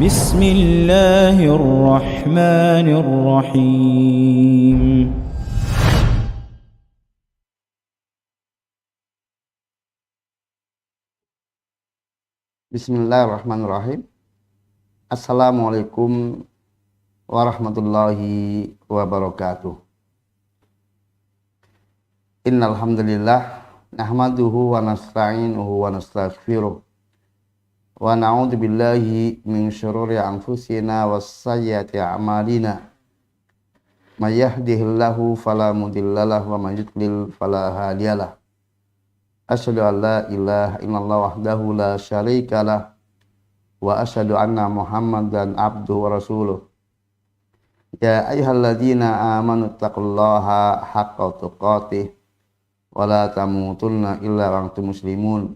بسم الله الرحمن الرحيم. Bismillahirrahmanirrahim. Assalamualaikum warahmatullahi wabarakatuh. Innal hamdalillah nahmaduhu wa nasta'inuhu wa nastaghfiruh wa na'udzu billahi min syururi anfusina was sayyiati a'malina. May yahdihillahu fala mudhillalahu wa may yudlil fala hadiyalah. Asyhadu an la ilaha illallah wahdahu la syarikalah wa asyhadu anna Muhammadan abduhu wa rasuluh. Ya ayyuhalladzina amanu taqullaha haqqa tuqatih wa la tamutunna illa wa antum muslimun.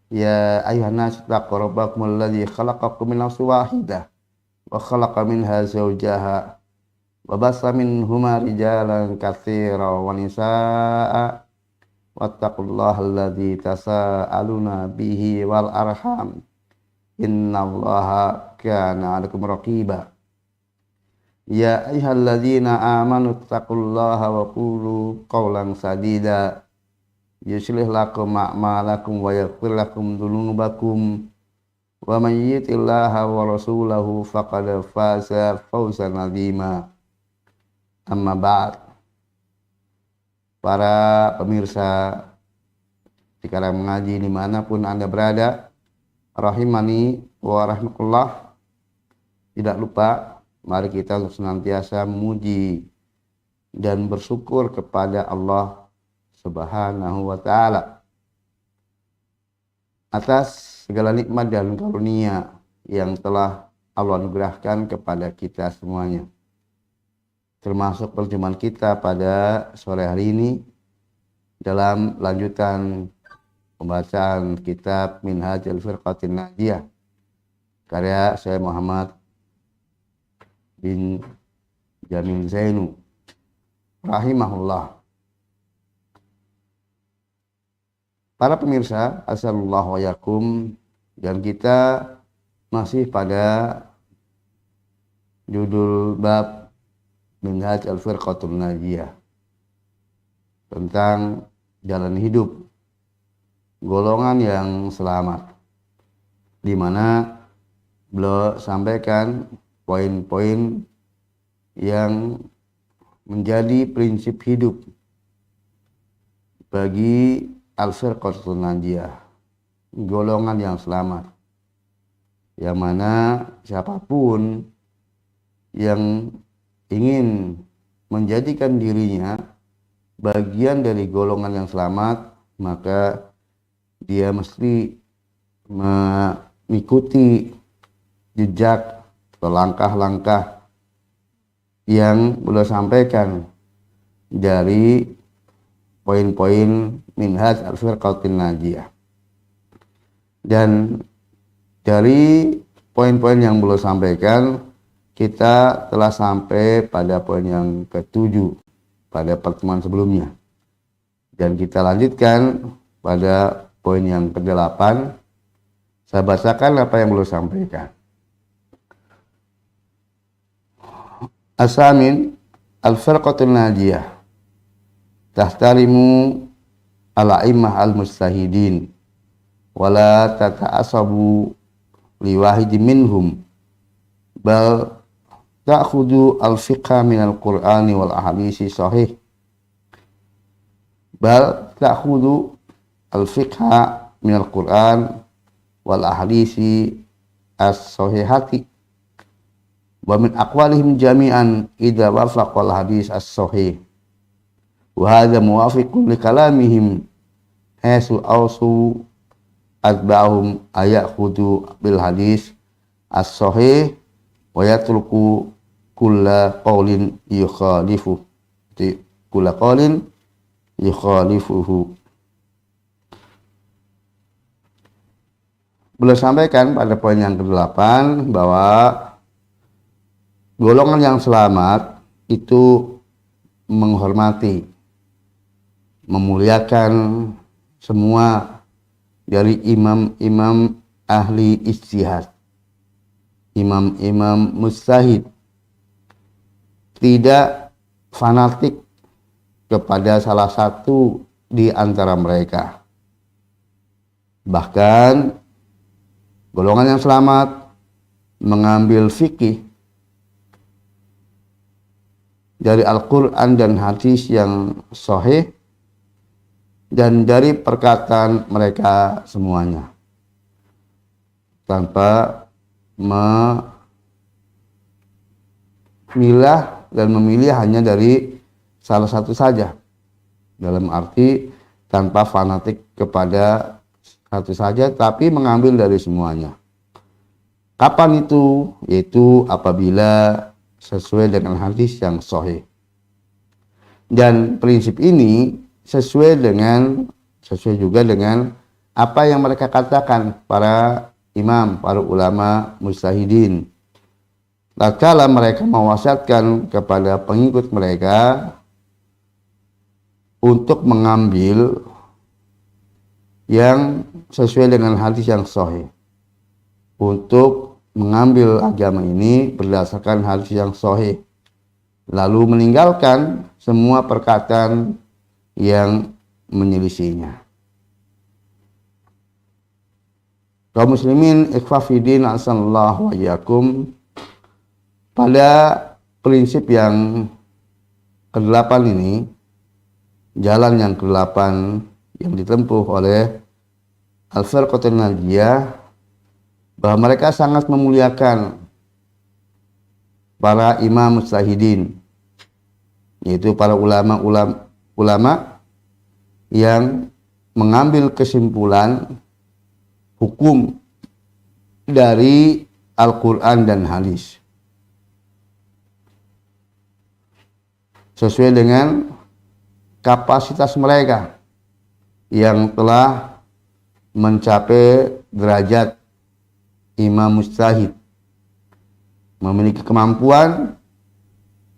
Ya ayyuhan nas taqu rabbakumul ladzi khalaqakum min nafsin wahidah wa khalaqa minha zawjaha wa bassa minhuma rijalan katsiran wa nisaa'a wattaqullaha alladzi tasaaluna bihi wal arham innallaha kana 'alaikum raqiba. Ya ayyuhalladzina amanu taqullaha wa qulu qawlan sadida yuslih lakum a'malakum wa yaghfir lakum dzunubakum wa may yuti'illaha wa rasulahu faqad faza fawzan 'azima. Amma ba'd. Para pemirsa sekarang mengaji dimanapun Anda berada, rahimani wa rahmatullah. Tidak lupa, mari kita untuk senantiasa memuji dan bersyukur kepada Allah Subhanahu wa ta'ala atas segala nikmat dan karunia yang telah Allah anugerahkan kepada kita semuanya, termasuk perjumpaan kita pada sore hari ini dalam lanjutan pembacaan kitab Minhajul Firqatin Najiyah karya Syekh Muhammad bin Jamil Zainu rahimahullah. Para pemirsa, assalamualaikum wayakum, dan kita masih pada judul bab Minhaj al-Firqatul Najiyah tentang jalan hidup golongan yang selamat, di mana beliau sampaikan poin-poin yang menjadi prinsip hidup bagi al-Firqatul Najiyah, golongan yang selamat, yang mana siapapun yang ingin menjadikan dirinya bagian dari golongan yang selamat, maka dia mesti mengikuti jejak atau langkah-langkah yang beliau sampaikan dari poin-poin Minhaj al-Firqatin Najiyah. Dan dari poin-poin yang beliau sampaikan, kita telah sampai pada poin yang ke-7 pada pertemuan sebelumnya. Dan kita lanjutkan pada poin yang ke-8. Saya bacakan apa yang beliau sampaikan. As-samin al-Firqatul Najiyah tahtarimu al-a'immah al-mustahidin wala tata'asabu liwahidi minhum bal ta'khudu al-fiqha minal qur'ani wal ahadisi sahih bal ta'khudu al-fiqha minal qur'an wal ahadisi as-sahihati wa min aqwalihim jami'an idza wafaqa al-hadis as-sahih wa hadha muwafiqun li kalamihim hasu awsu atba'hum ayakhudhu bil hadis as-sahih wa yatruku kulla qawlin yukhalifu kulla qawlin yukhalifuhu. Beliau sampaikan pada poin yang ke-8 bahwa golongan yang selamat itu menghormati, memuliakan semua dari imam-imam ahli ijtihad, imam-imam mujtahid, tidak fanatik kepada salah satu di antara mereka. Bahkan golongan yang selamat mengambil fikih dari Al-Quran dan hadis yang sahih dan dari perkataan mereka semuanya, tanpa memilah dan memilih hanya dari salah satu saja, dalam arti tanpa fanatik kepada satu saja, tapi mengambil dari semuanya. Kapan itu? Yaitu apabila sesuai dengan hadis yang sahih. Dan prinsip ini sesuai juga dengan apa yang mereka katakan para imam, para ulama mujtahidin. Tatkala mereka mewasiatkan kepada pengikut mereka untuk mengambil yang sesuai dengan hadis yang sahih, untuk mengambil agama ini berdasarkan hadis yang sahih, lalu meninggalkan semua perkataan yang menyelisihinya. Kaum muslimin ikhwafidin asanallahu wa iyyakum, pada prinsip yang ke-8 ini, jalan yang ke-8 yang ditempuh oleh Al-Firqatul Najiyah, bahwa mereka sangat memuliakan para imam mujtahidin, yaitu para ulama yang mengambil kesimpulan hukum dari Al-Quran dan hadis sesuai dengan kapasitas mereka yang telah mencapai derajat imam mujtahid, memiliki kemampuan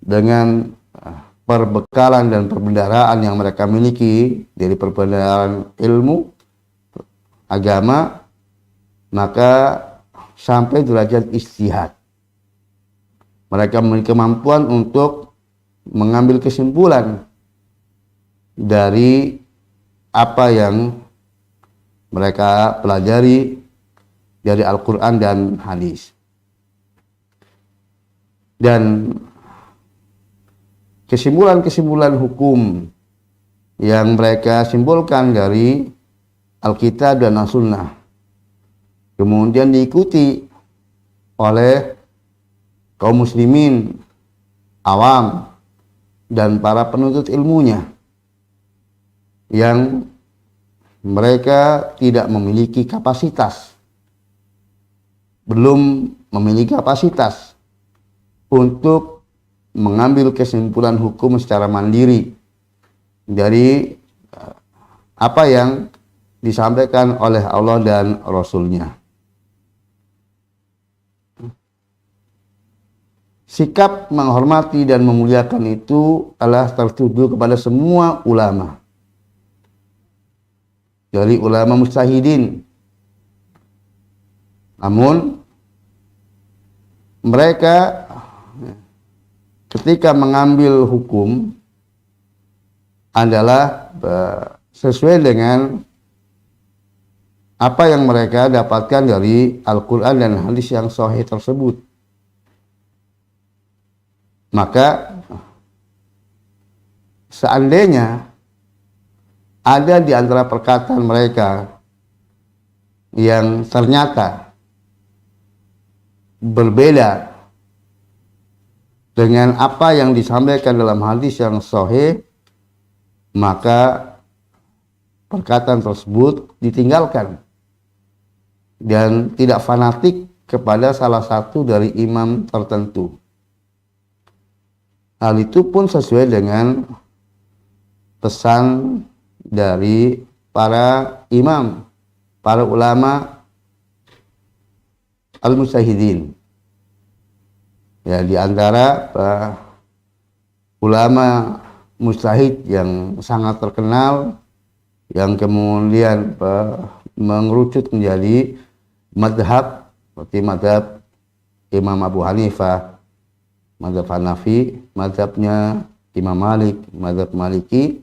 dengan perbekalan dan perbendaharaan yang mereka miliki dari perbendaharaan ilmu agama, maka sampai derajat ijtihad. Mereka memiliki kemampuan untuk mengambil kesimpulan dari apa yang mereka pelajari dari Al-Quran dan hadis. Dan kesimpulan-kesimpulan hukum yang mereka simpulkan dari Alkitab dan As-Sunnah kemudian diikuti oleh kaum muslimin awam dan para penuntut ilmunya yang mereka tidak memiliki kapasitas, belum memiliki kapasitas untuk mengambil kesimpulan hukum secara mandiri dari apa yang disampaikan oleh Allah dan Rasul-Nya. Sikap menghormati dan memuliakan itu adalah tertuju kepada semua ulama, dari ulama mujtahidin. Namun mereka ketika mengambil hukum adalah sesuai dengan apa yang mereka dapatkan dari Al-Quran dan hadis yang sahih tersebut. Maka seandainya ada di antara perkataan mereka yang ternyata berbeda dengan apa yang disampaikan dalam hadis yang sahih, maka perkataan tersebut ditinggalkan dan tidak fanatik kepada salah satu dari imam tertentu. Hal itu pun sesuai dengan pesan dari para imam, para ulama al-mujtahidin. Ya, di antara ulama mujtahid yang sangat terkenal, yang kemudian mengerucut menjadi madhab, seperti madhab Imam Abu Hanifah, mazhab Hanafi, mazhabnya Imam Malik, mazhab Maliki,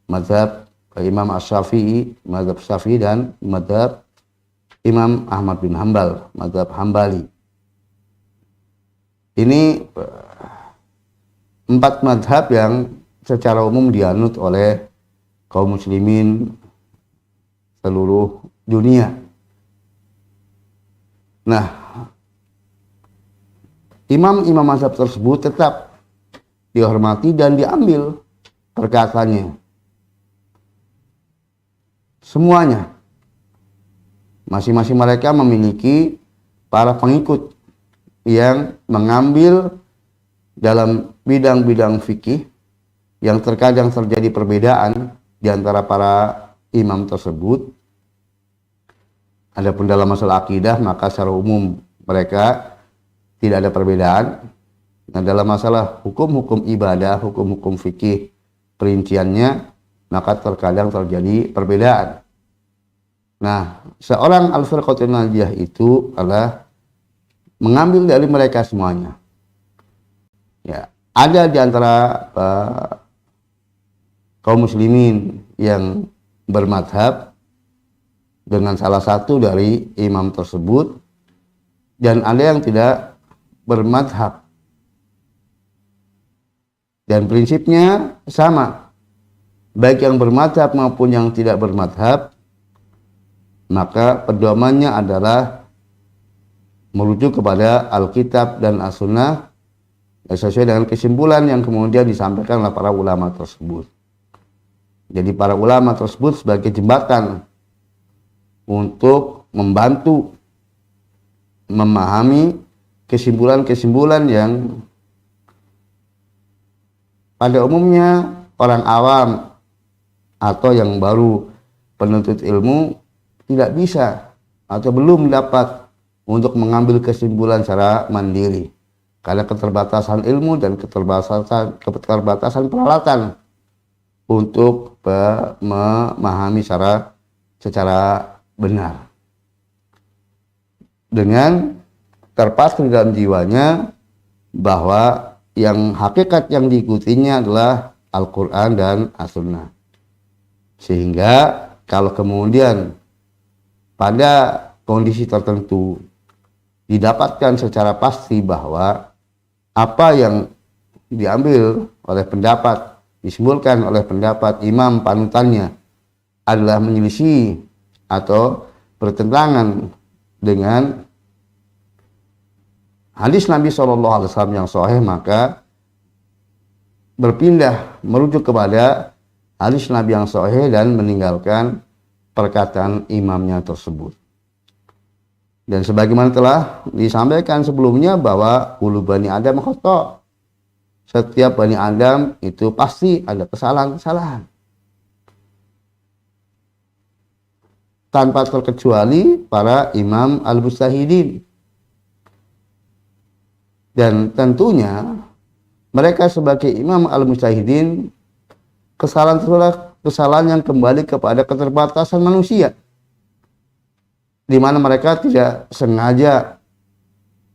mazhab Imam Asy-Syafi'i, mazhab Syafi'i, dan mazhab Imam Ahmad bin Hambal, mazhab Hambali. Ini 4 mazhab yang secara umum dianut oleh kaum muslimin seluruh dunia. Nah, imam-imam mazhab tersebut tetap dihormati dan diambil perkataannya. Semuanya. Masing-masing mereka memiliki para pengikut yang mengambil dalam bidang-bidang fikih yang terkadang terjadi perbedaan di antara para imam tersebut. Adapun dalam masalah akidah, maka secara umum mereka tidak ada perbedaan. Nah, dalam masalah hukum-hukum ibadah, hukum-hukum fikih, perinciannya, maka terkadang terjadi perbedaan. Nah, seorang al-firqatul najiyah itu adalah mengambil dari mereka semuanya. Ya, ada di antara kaum muslimin yang bermadhab dengan salah satu dari imam tersebut, dan ada yang tidak bermadhab, dan prinsipnya sama, baik yang bermadhab maupun yang tidak bermadhab, maka pedomannya adalah merujuk kepada Alkitab dan As-Sunnah sesuai dengan kesimpulan yang kemudian disampaikan oleh para ulama tersebut. Jadi para ulama tersebut sebagai jembatan untuk membantu memahami kesimpulan-kesimpulan yang pada umumnya orang awam atau yang baru penuntut ilmu tidak bisa atau belum dapat untuk mengambil kesimpulan secara mandiri karena keterbatasan ilmu dan keterbatasan peralatan untuk memahami secara benar. Dengan terpatri dalam jiwanya bahwa yang hakikat yang diikutinya adalah Al-Quran dan As-Sunnah. Sehingga kalau kemudian pada kondisi tertentu didapatkan secara pasti bahwa apa yang diambil oleh pendapat, disimpulkan oleh pendapat imam panutannya adalah menyelisih atau bertentangan dengan hadis Nabi SAW yang sahih, maka berpindah merujuk kepada hadis Nabi yang sahih dan meninggalkan perkataan imamnya tersebut. Dan sebagaimana telah disampaikan sebelumnya bahwa ulu Bani Adam khata'. Setiap Bani Adam itu pasti ada kesalahan-kesalahan. Tanpa terkecuali para imam al-mujtahidin. Dan tentunya mereka sebagai imam al-mujtahidin, kesalahan itulah kesalahan yang kembali kepada keterbatasan manusia, di mana mereka tidak sengaja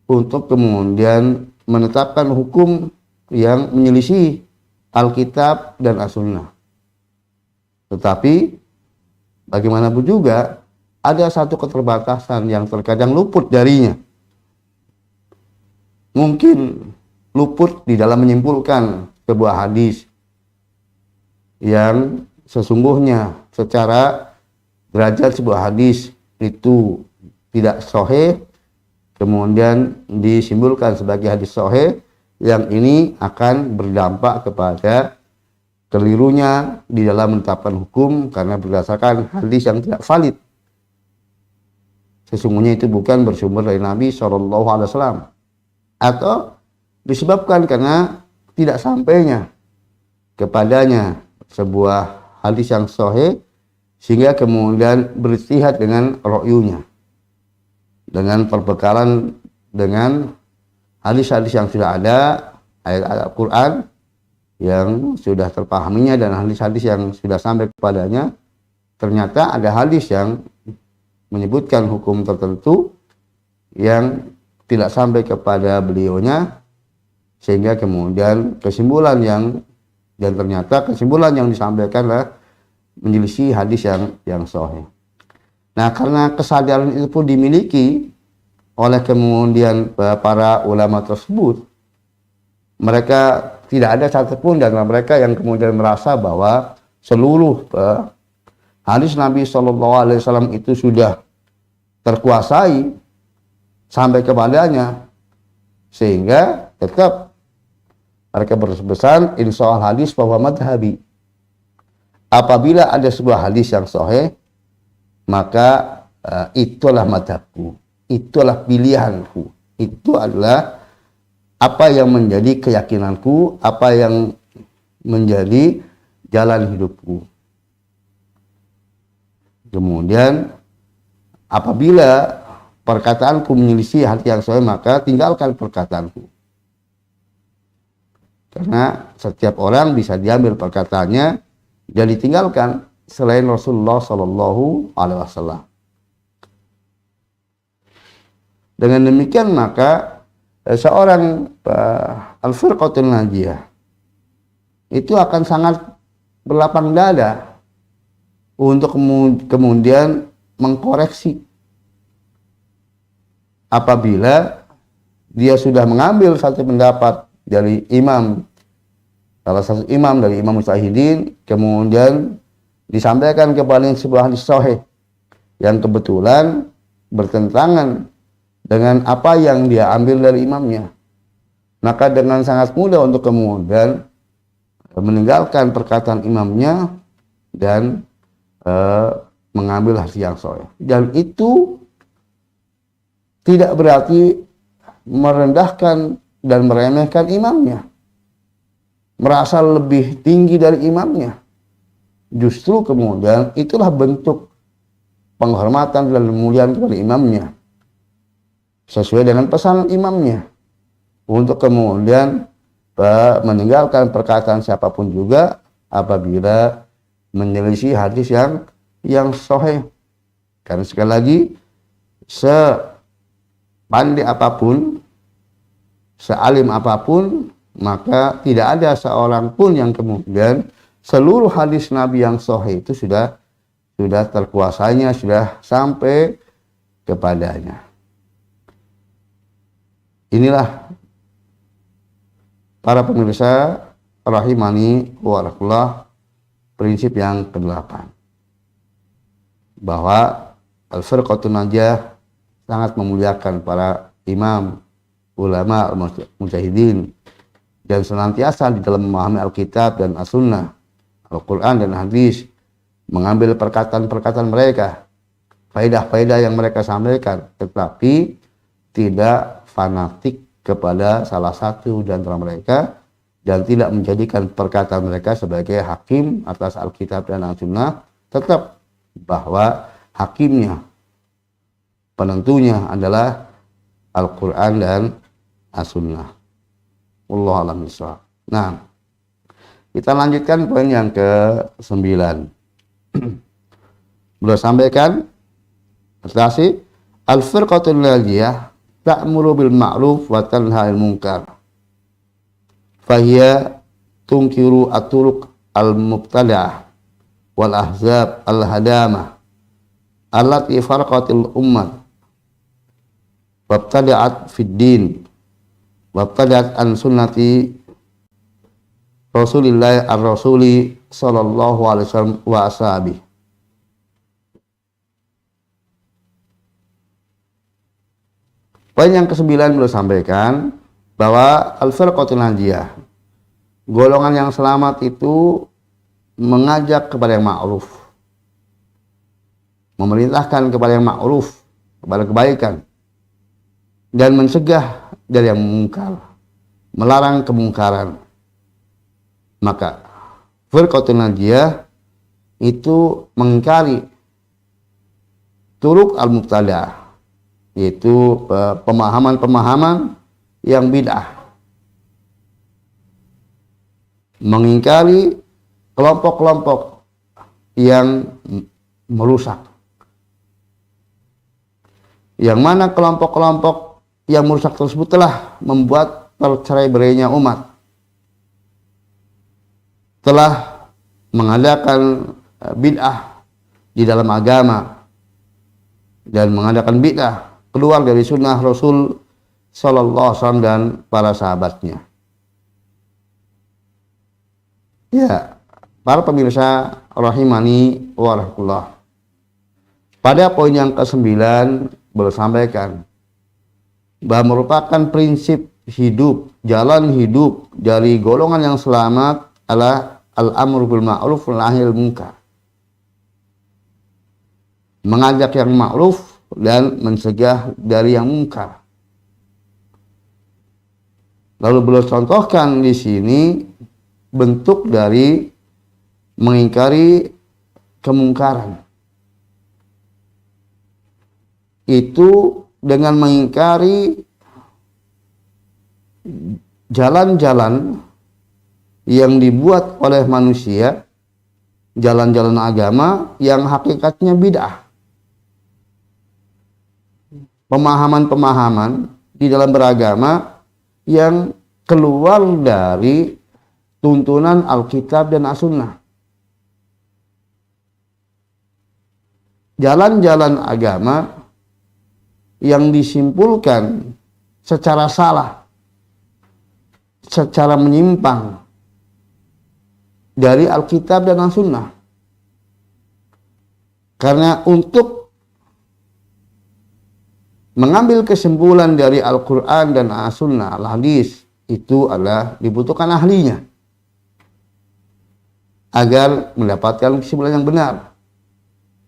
untuk kemudian menetapkan hukum yang menyelisih Alkitab dan As-Sunnah. Tetapi bagaimanapun juga ada satu keterbatasan yang terkadang luput darinya. Mungkin luput di dalam menyimpulkan sebuah hadis yang sesungguhnya secara derajat sebuah hadis itu tidak sahih, kemudian disimpulkan sebagai hadis sahih, yang ini akan berdampak kepada kelirunya di dalam menetapkan hukum karena berdasarkan hadis yang tidak valid. Sesungguhnya itu bukan bersumber dari Nabi SAW, atau disebabkan karena tidak sampainya kepadanya sebuah hadis yang sahih, sehingga kemudian beristihad dengan ro'yunya, dengan perbekalan dengan hadis-hadis yang sudah ada, ayat-ayat Al-Quran yang sudah terpahaminya dan hadis-hadis yang sudah sampai kepadanya. Ternyata ada hadis yang menyebutkan hukum tertentu yang tidak sampai kepada beliaunya, sehingga kemudian kesimpulan yang disampaikan adalah menyelisih hadis yang sahih. Nah, karena kesadaran itu pun dimiliki oleh kemudian para ulama tersebut, mereka tidak ada satupun dari mereka yang kemudian merasa bahwa seluruh hadis Nabi SAW itu sudah terkuasai sampai kepadanya, sehingga tetap mereka berpesan insya hadis bahwa madhabi. Apabila ada sebuah hadis yang sahih, maka itulah madhabku, itulah pilihanku, itu adalah apa yang menjadi keyakinanku, apa yang menjadi jalan hidupku. Kemudian apabila perkataanku menyelisih hadis yang sahih, maka tinggalkan perkataanku. Karena setiap orang bisa diambil perkataannya dan ditinggalkan selain Rasulullah SAW. Dengan demikian maka seorang al-firqatul najiyah itu akan sangat berlapang dada untuk kemudian mengkoreksi apabila dia sudah mengambil satu pendapat dari salah satu imam dari imam mujtahidin, kemudian disampaikan kepada sebuah hadis sahih yang kebetulan bertentangan dengan apa yang dia ambil dari imamnya, maka dengan sangat mudah untuk kemudian meninggalkan perkataan imamnya dan mengambil hadis yang sahih. Dan itu tidak berarti merendahkan dan meremehkan imamnya, merasa lebih tinggi dari imamnya. Justru kemudian itulah bentuk penghormatan dan kemuliaan kepada imamnya, sesuai dengan pesanan imamnya, untuk kemudian meninggalkan perkataan siapapun juga apabila menyelisih hadis yang sahih. Karena sekali lagi, sepandai apapun, sealim apapun, maka tidak ada seorang pun yang kemudian seluruh hadis Nabi yang sahih itu sudah terkuasainya, sudah sampai kepadanya. Inilah para pemirsa rahimani wa rahmatullah, prinsip yang ke-8, bahwa al-firqatun najiyah sangat memuliakan para imam, ulama, mujahidin, dan senantiasa di dalam memahami Alkitab dan As-Sunnah, Al-Quran dan hadis, mengambil perkataan-perkataan mereka, faedah-faedah yang mereka sampaikan, tetapi tidak fanatik kepada salah satu di antara mereka dan tidak menjadikan perkataan mereka sebagai hakim atas Alkitab dan As-Sunnah. Tetap bahwa hakimnya, penentunya adalah Al-Quran dan As-Sunnah. Wallahu a'lam bishawab. Nah, kita lanjutkan poin yang ke-9. Beliau sampaikan tadi, al-firqatul najiyah ta'muru bil ma'ruf wa tanha 'anil munkar. Fahiya tunkiru at-turuq al-mubtadi'ah wal ahzab al-hadamah allati farqatil ummah wabtada'at fid din wabtada'at an sunnati Rasulillah ar-Rasuli sallallahu alaihi wasallam wa ashabi. Poin yang ke-9 beliau sampaikan bahwa al-firqatul najiyah, golongan yang selamat itu mengajak kepada yang ma'ruf, memerintahkan kepada yang ma'ruf, kepada kebaikan, dan mencegah dari yang mungkar, melarang kemungkaran. Maka firqatul najiyah itu mengingkari turuk al-mubtadi'ah, yaitu pemahaman-pemahaman yang bid'ah, mengingkari kelompok-kelompok yang merusak, yang mana kelompok-kelompok yang merusak tersebut telah membuat tercerai-berainya umat, telah mengadakan bid'ah di dalam agama dan mengadakan bid'ah keluar dari sunnah Rasul Sallallahu Alaihi Wasallam dan para sahabatnya. Ya, para pemirsa rahimani wa rahmatullah. Pada poin yang ke-9 beliau sampaikan bahwa merupakan prinsip hidup, jalan hidup dari golongan yang selamat adalah al-amru bil ma'ruf wal nahi anil munkar. Mengajak yang ma'ruf dan mencegah dari yang munkar. Lalu beliau contohkan di sini bentuk dari mengingkari kemungkaran. Itu dengan mengingkari jalan-jalan yang dibuat oleh manusia, jalan-jalan agama yang hakikatnya bid'ah. Pemahaman-pemahaman di dalam beragama yang keluar dari tuntunan Alkitab dan As-Sunnah. Jalan-jalan agama yang disimpulkan secara salah, secara menyimpang dari Alkitab dan As-Sunnah. Karena untuk mengambil kesimpulan dari Al-Quran dan As-Sunnah, Al-Hadis, itu adalah dibutuhkan ahlinya agar mendapatkan kesimpulan yang benar.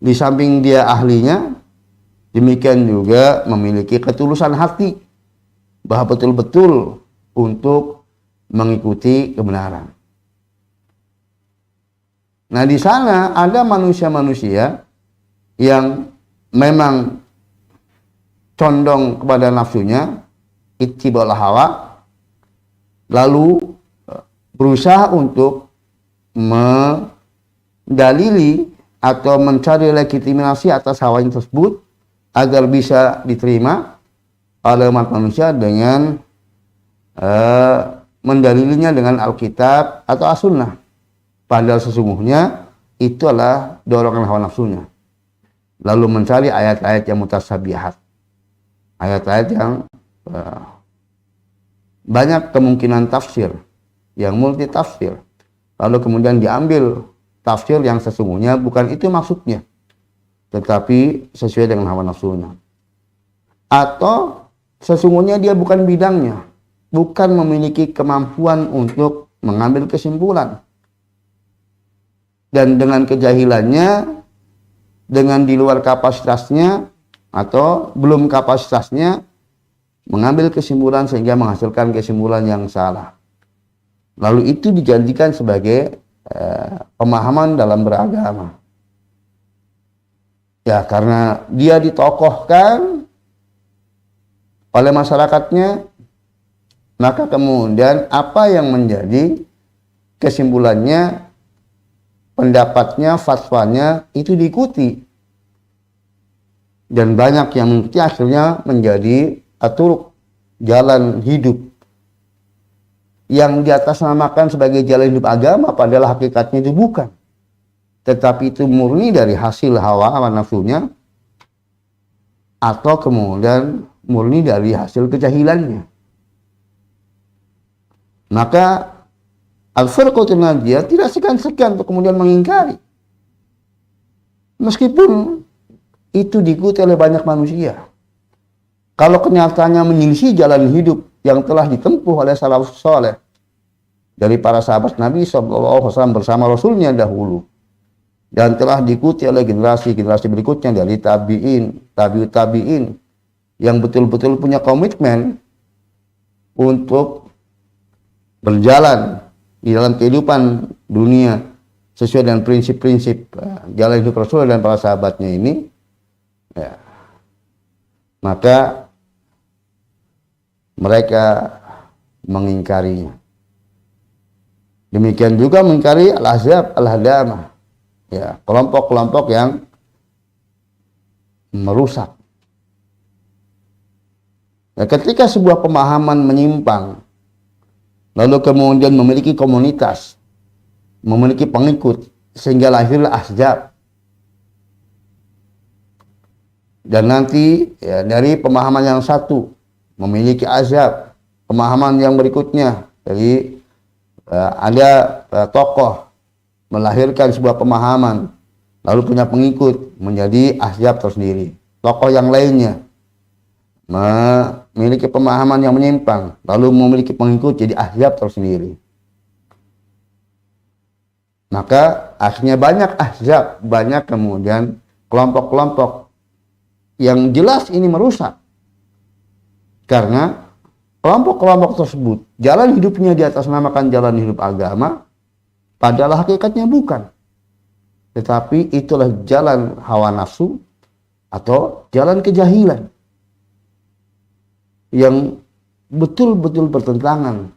Di samping dia ahlinya, demikian juga memiliki ketulusan hati bahwa betul-betul untuk mengikuti kebenaran. Nah, di sana ada manusia-manusia yang memang condong kepada nafsunya, ittiba'ul hawa, lalu berusaha untuk mendalili atau mencari legitimasi atas hawanya tersebut agar bisa diterima oleh umat manusia dengan mendalilinya dengan Alkitab atau As-Sunnah. Padahal sesungguhnya itu adalah dorongan hawa nafsunya. Lalu mencari ayat-ayat yang mutasyabihat, ayat-ayat yang banyak kemungkinan tafsir, yang multi tafsir. Lalu kemudian diambil tafsir yang sesungguhnya bukan itu maksudnya, tetapi sesuai dengan hawa nafsunya. Atau sesungguhnya dia bukan bidangnya, bukan memiliki kemampuan untuk mengambil kesimpulan. Dan dengan kejahilannya, dengan di luar kapasitasnya atau belum kapasitasnya, mengambil kesimpulan sehingga menghasilkan kesimpulan yang salah. Lalu itu dijadikan sebagai pemahaman dalam beragama. Ya, karena dia ditokohkan oleh masyarakatnya, maka kemudian apa yang menjadi kesimpulannya, pendapatnya, fatwanya itu diikuti. Dan banyak yang mengikuti akhirnya menjadi aturuk, jalan hidup yang diatasnamakan sebagai jalan hidup agama, padahal hakikatnya itu bukan. Tetapi itu murni dari hasil hawa nafsunya, atau kemudian murni dari hasil kejahilannya. Maka Al-Firqatul Najiyah tidak segan-segan untuk kemudian mengingkari, meskipun itu diikuti oleh banyak manusia. Kalau kenyataannya menyelisih jalan hidup yang telah ditempuh oleh salafus saleh dari para sahabat Nabi SAW bersama Rasulnya dahulu, dan telah diikuti oleh generasi-generasi berikutnya dari tabi'in, tabi'ut tabi'in, yang betul-betul punya komitmen untuk berjalan di dalam kehidupan dunia sesuai dengan prinsip-prinsip jalan hidup Rasul dan para sahabatnya ini, ya, maka mereka mengingkarinya. Demikian juga mengingkari al-ahzab al-hadamah, ya, kelompok-kelompok yang merusak. Nah, ketika sebuah pemahaman menyimpang, lalu kemudian memiliki komunitas, memiliki pengikut, sehingga lahirlah ahzab. Dan nanti ya, dari pemahaman yang satu memiliki azab, pemahaman yang berikutnya. Jadi ada tokoh melahirkan sebuah pemahaman, lalu punya pengikut, menjadi ahzab tersendiri. Tokoh yang lainnya memiliki pemahaman yang menyimpang, lalu memiliki pengikut, jadi ahzab tersendiri. Maka akhirnya banyak ahzab, banyak kemudian kelompok-kelompok yang jelas ini merusak. Karena kelompok-kelompok tersebut jalan hidupnya di atas namakan jalan hidup agama, padahal hakikatnya bukan. Tetapi itulah jalan hawa nafsu atau jalan kejahilan yang betul-betul bertentangan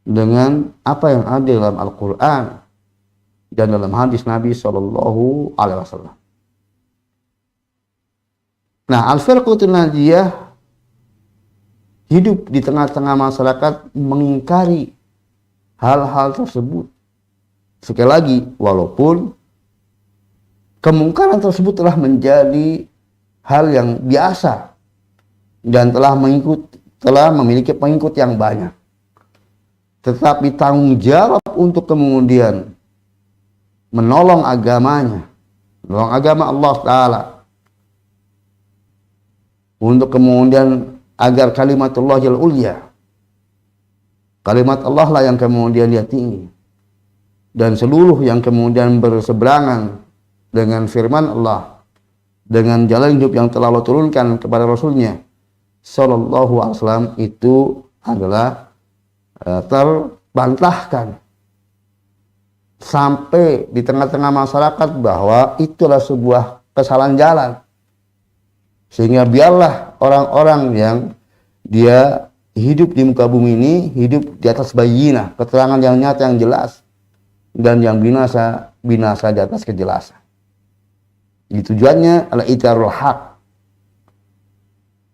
dengan apa yang ada dalam Al-Quran dan dalam hadis Nabi Shallallahu Alaihi Wasallam. Nah, al-firqatul najiyah hidup di tengah-tengah masyarakat mengingkari hal-hal tersebut. Sekali lagi, walaupun kemungkaran tersebut telah menjadi hal yang biasa dan telah memiliki pengikut yang banyak, tetapi tanggung jawab untuk kemudian menolong agamanya, menolong agama Allah Ta'ala, untuk kemudian agar kalimatullah jal ulya, kalimat Allah lah yang kemudian dia tinggi, dan seluruh yang kemudian berseberangan dengan firman Allah, dengan jalan hidup yang telah Allah turunkan kepada Rasulnya Sallallahu Alaihi Wasallam, itu adalah terbantahkan sampai di tengah-tengah masyarakat bahwa itulah sebuah kesalahan jalan. Sehingga biarlah orang-orang yang dia hidup di muka bumi ini hidup di atas bayyinah, keterangan yang nyata, yang jelas, dan yang binasa di atas kejelasan. Tujuannya adalah itarul haq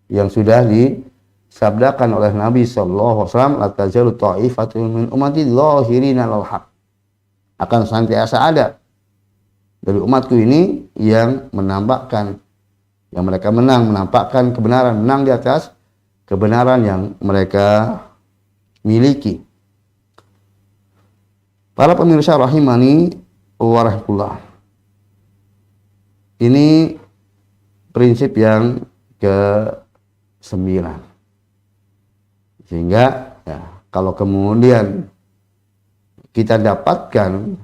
yang sudah disabdakan oleh Nabi Sallallahu Alaihi Wasallam, la tazalu ta'ifatun min ummati dhahirina lal haq. Akan senantiasa ada dari umatku ini yang menampakkan, yang mereka menampakkan kebenaran, menang di atas kebenaran yang mereka miliki. Para pemirsa rahimani wa rahmatullah, ini prinsip yang ke-9. Sehingga ya, kalau kemudian kita dapatkan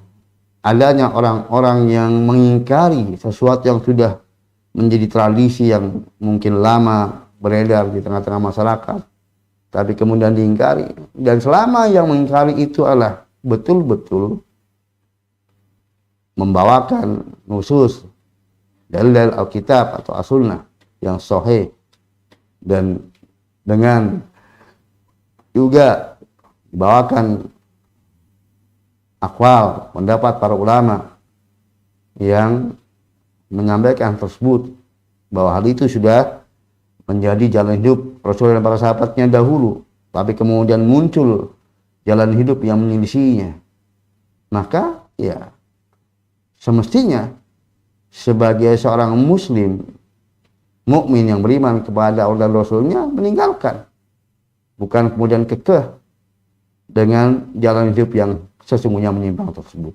adanya orang-orang yang mengingkari sesuatu yang sudah menjadi tradisi yang mungkin lama beredar di tengah-tengah masyarakat, tapi kemudian diingkari, dan selama yang mengingkari itu adalah betul-betul membawakan nusus dalil Alkitab atau As-Sunnah yang sahih, dan dengan juga dibawakan akwal pendapat para ulama yang menyampaikan tersebut, bahwa hal itu sudah menjadi jalan hidup Rasul dan para sahabatnya dahulu, tapi kemudian muncul jalan hidup yang menyelisihinya, maka ya semestinya sebagai seorang muslim mukmin yang beriman kepada Allah dan Rasulnya meninggalkan, bukan kemudian kekeh dengan jalan hidup yang sesungguhnya menyimpang tersebut.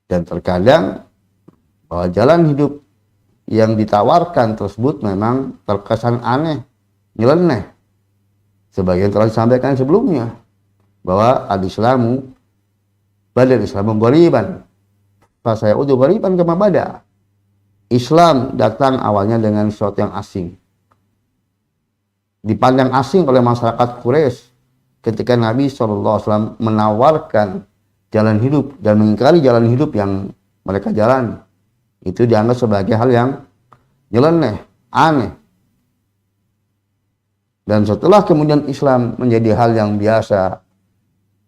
Dan terkadang bahwa jalan hidup yang ditawarkan tersebut memang terkesan aneh, nyeleneh. Sebagian telah disampaikan sebelumnya, bahwa al-Islamu badal Islamu ghariban, fa sayaudu ghariban kama bada. Islam datang awalnya dengan sesuatu yang asing, dipandang asing oleh masyarakat Quraisy ketika Nabi SAW menawarkan jalan hidup dan mengingkari jalan hidup yang mereka jalani. Itu dianggap sebagai hal yang nyeleneh, aneh. Dan setelah kemudian Islam menjadi hal yang biasa,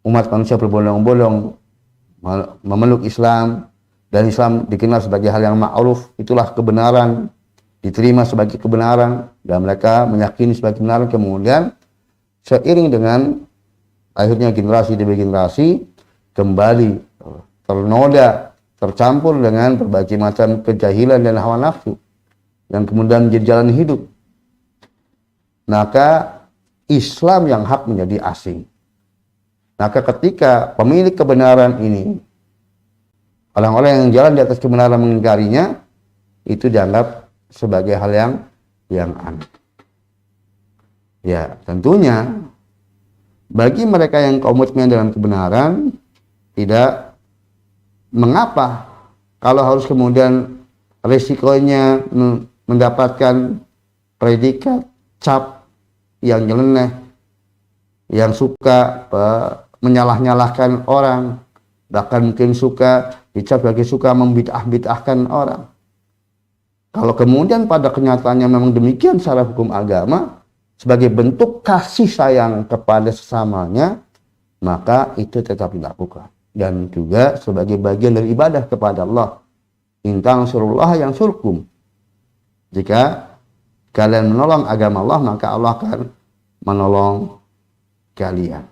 umat manusia berbondong-bondong memeluk Islam, dan Islam dikenal sebagai hal yang ma'ruf, itulah kebenaran, diterima sebagai kebenaran dan mereka meyakini sebagai kebenaran. Kemudian seiring dengan akhirnya generasi demi generasi kembali ternoda, tercampur dengan berbagai macam kejahilan dan hawa nafsu yang kemudian menjadi jalan hidup, maka Islam yang hak menjadi asing. Maka ketika pemilik kebenaran ini, orang-orang yang jalan di atas kebenaran mengingkarinya, itu dianggap sebagai hal yang aneh. Ya, tentunya bagi mereka yang komitmen dalam kebenaran, tidak mengapa kalau harus kemudian resikonya mendapatkan predikat, cap yang nyeleneh, yang suka menyalah-nyalahkan orang, bahkan mungkin suka dicap sebagai suka membid'ah-bid'ahkan orang. Kalau kemudian pada kenyataannya memang demikian secara hukum agama, sebagai bentuk kasih sayang kepada sesamanya, maka itu tetap dilakukan. Dan juga sebagai bagian dari ibadah kepada Allah. In tansurullah yansurkum. Jika kalian menolong agama Allah, maka Allah akan menolong kalian.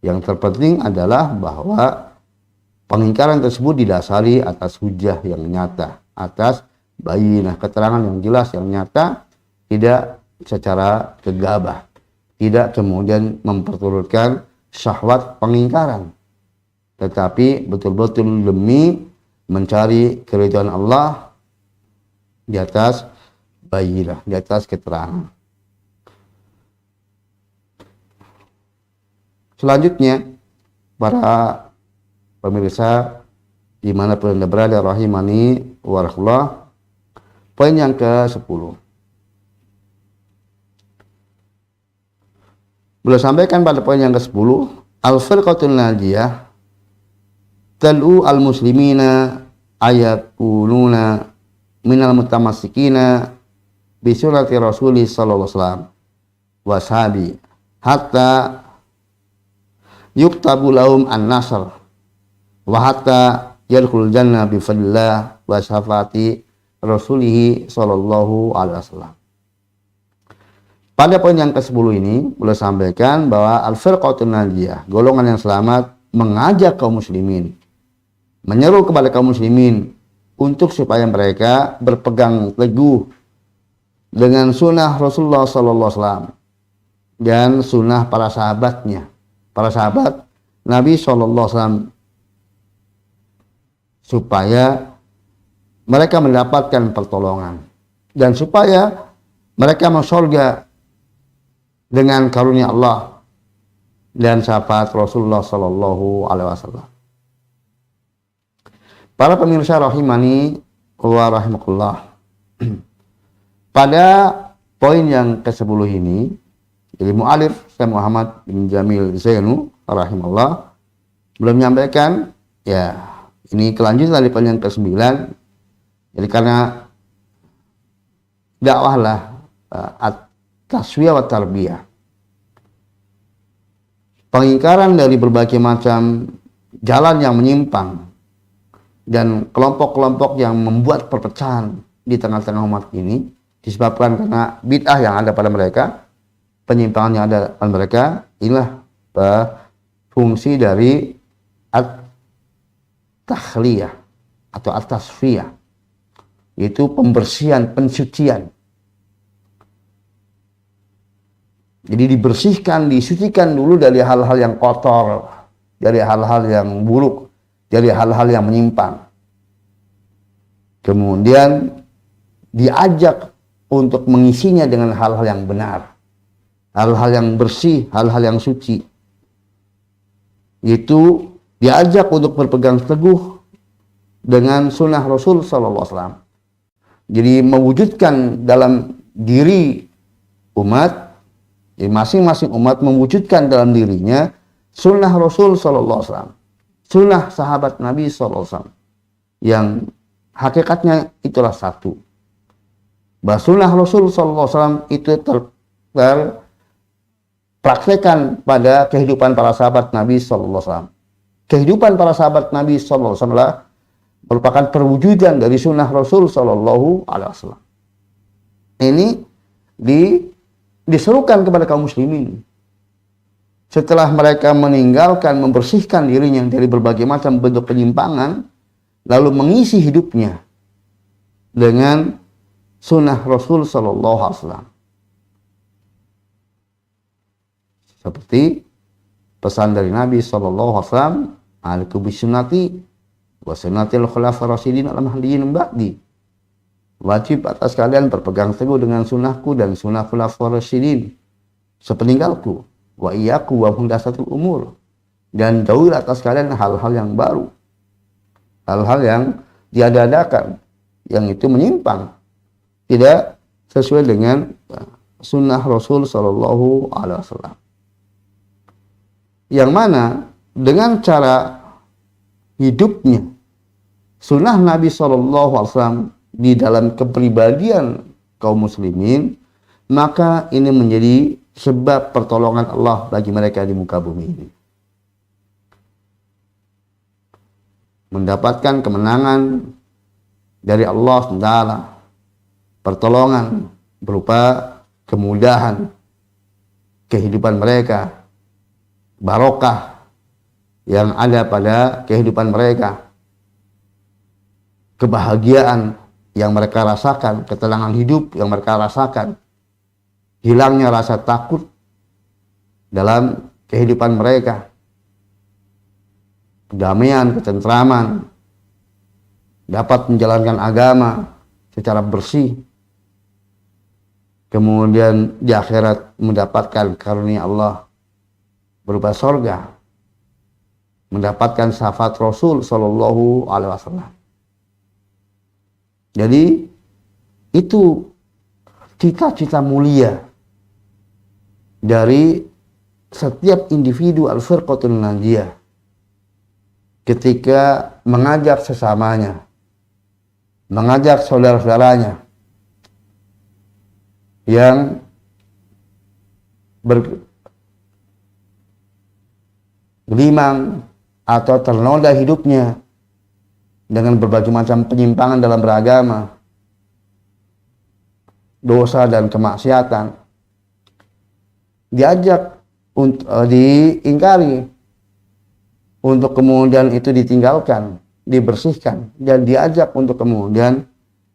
Yang terpenting adalah bahwa pengingkaran tersebut didasari atas hujah yang nyata, atas bayinah, keterangan yang jelas yang nyata, tidak secara gegabah, tidak kemudian memperturutkan syahwat pengingkaran, tetapi betul-betul demi mencari keridhaan Allah di atas bayinah, di atas keterangan. Selanjutnya, para pemirsa dimanapun Anda berada, rahimani wa rahmatullah, poin yang ke-10. Beliau sampaikan pada poin yang ke-10, al-firqatul najiyah tal'u al-muslimina ayakununa minal mutamassikina bi surati Rasulih sallallahu alaihi wasallam wa sahabi hatta yuktabu lahum an-nasr wa hatta yadkhulul jannah bi fadlillah wa syafaati Rasulih sallallahu alaihi wasallam. Pada poin yang ke-10 ini beliau sampaikan bahwa al-firqatun najiyah, golongan yang selamat, mengajak kaum muslimin, menyeru kepada kaum muslimin untuk supaya mereka berpegang teguh dengan sunnah Rasulullah sallallahu alaihi wasallam dan sunnah para sahabatnya, para sahabat Nabi sallallahu alaihi wasallam, supaya mereka mendapatkan pertolongan dan supaya mereka masuk surga dengan karunia Allah dan syafaat Rasulullah sallallahu alaihi wasallam. Para pemirsa rahimani wa rahimakumullah. Pada poin yang ke-10 ini, jadi mu'alif Syekh Muhammad bin Jamil Zainu rahimahullah belum menyampaikan, ya ini kelanjutan dari poin yang ke-9. Jadi karena dakwahlah taswiyah wa tarbiyah, pengingkaran dari berbagai macam jalan yang menyimpang dan kelompok-kelompok yang membuat perpecahan di tengah-tengah umat ini disebabkan karena bid'ah yang ada pada mereka, penyimpangan yang ada pada mereka. Inilah fungsi dari at-takhliyah atau at-tasfiyah, yaitu pembersihan, pensucian. Jadi dibersihkan, disucikan dulu dari hal-hal yang kotor, dari hal-hal yang buruk, dari hal-hal yang menyimpang. Kemudian diajak untuk mengisinya dengan hal-hal yang benar, hal-hal yang bersih, hal-hal yang suci. Itu diajak untuk berpegang teguh dengan sunnah Rasul sallallahu alaihi wasallam. Jadi mewujudkan dalam diri umat, jadi masing-masing umat mewujudkan dalam dirinya sunnah Rasul sallallahu alaihi wasallam, sunnah sahabat Nabi sallallahu alaihi wasallam, yang hakikatnya itulah satu. Bahwa sunnah Rasul sallallahu alaihi wasallam itu terpraktekkan pada kehidupan para sahabat Nabi sallallahu alaihi wasallam. Kehidupan para sahabat Nabi sallallahu alaihi wasallam merupakan perwujudan dari sunnah Rasul sallallahu alaihi wasallam. ini diserukan kepada kaum muslimin. Setelah mereka meninggalkan, membersihkan dirinya dari berbagai macam bentuk penyimpangan, lalu mengisi hidupnya dengan sunnah Rasul Sallallahu Alaihi Wasallam. Seperti pesan dari Nabi Sallallahu Alaihi Wasallam, "Alaikum bisunnati wa sunnatil khulafa'ir rasyidin al-mahdiyyin min ba'di." Wajib atas kalian berpegang teguh dengan sunnahku dan sunnah khulafa'ir rasyidin sepeninggalku. Wa iyyakum wa muhdatsatul umur. Dan jauhilah atas kalian hal-hal yang baru, hal-hal yang diada-adakan, yang itu menyimpang, tidak sesuai dengan sunnah Rasul Sallallahu Alaihi Wasallam. Yang mana dengan cara hidupnya sunnah Nabi Sallallahu Alaihi Wasallam di dalam kepribadian kaum muslimin, maka ini menjadi sebab pertolongan Allah bagi mereka di muka bumi ini. Mendapatkan kemenangan dari Allah SWT, pertolongan berupa kemudahan kehidupan mereka, barokah yang ada pada kehidupan mereka, kebahagiaan yang mereka rasakan, ketenangan hidup yang mereka rasakan, hilangnya rasa takut dalam kehidupan mereka, kedamaian, ketentraman, dapat menjalankan agama secara bersih, kemudian di akhirat mendapatkan karunia Allah berupa sorga, mendapatkan syafaat Rasul Sallallahu Alaihi Wasallam. Jadi itu cita-cita mulia dari setiap individu al-firqatul najiyah ketika mengajak sesamanya, mengajak saudara-saudaranya yang bergelimang atau ternoda hidupnya dengan berbagai macam penyimpangan dalam beragama, dosa dan kemaksiatan, diajak untuk diingkari, untuk kemudian itu ditinggalkan, dibersihkan, dan diajak untuk kemudian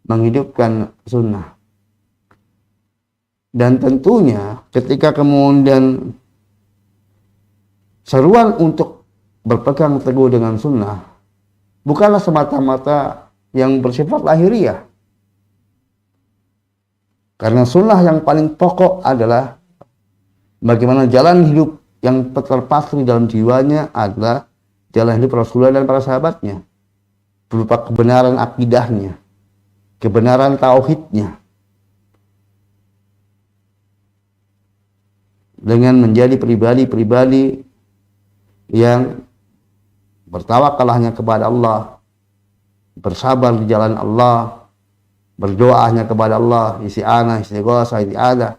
menghidupkan sunnah. Dan tentunya ketika kemudian seruan untuk berpegang teguh dengan sunnah bukanlah semata-mata yang bersifat lahiriah, karena sunnah yang paling pokok adalah bagaimana jalan hidup yang terpatri dalam jiwanya adalah jalan hidup Rasulullah dan para sahabatnya, berupa kebenaran akidahnya, kebenaran tauhidnya, dengan menjadi pribadi-pribadi yang bertawakal hanya kepada Allah, bersabar di jalan Allah, berdoa hanya kepada Allah, isti'anah, istighatsah, isti'adah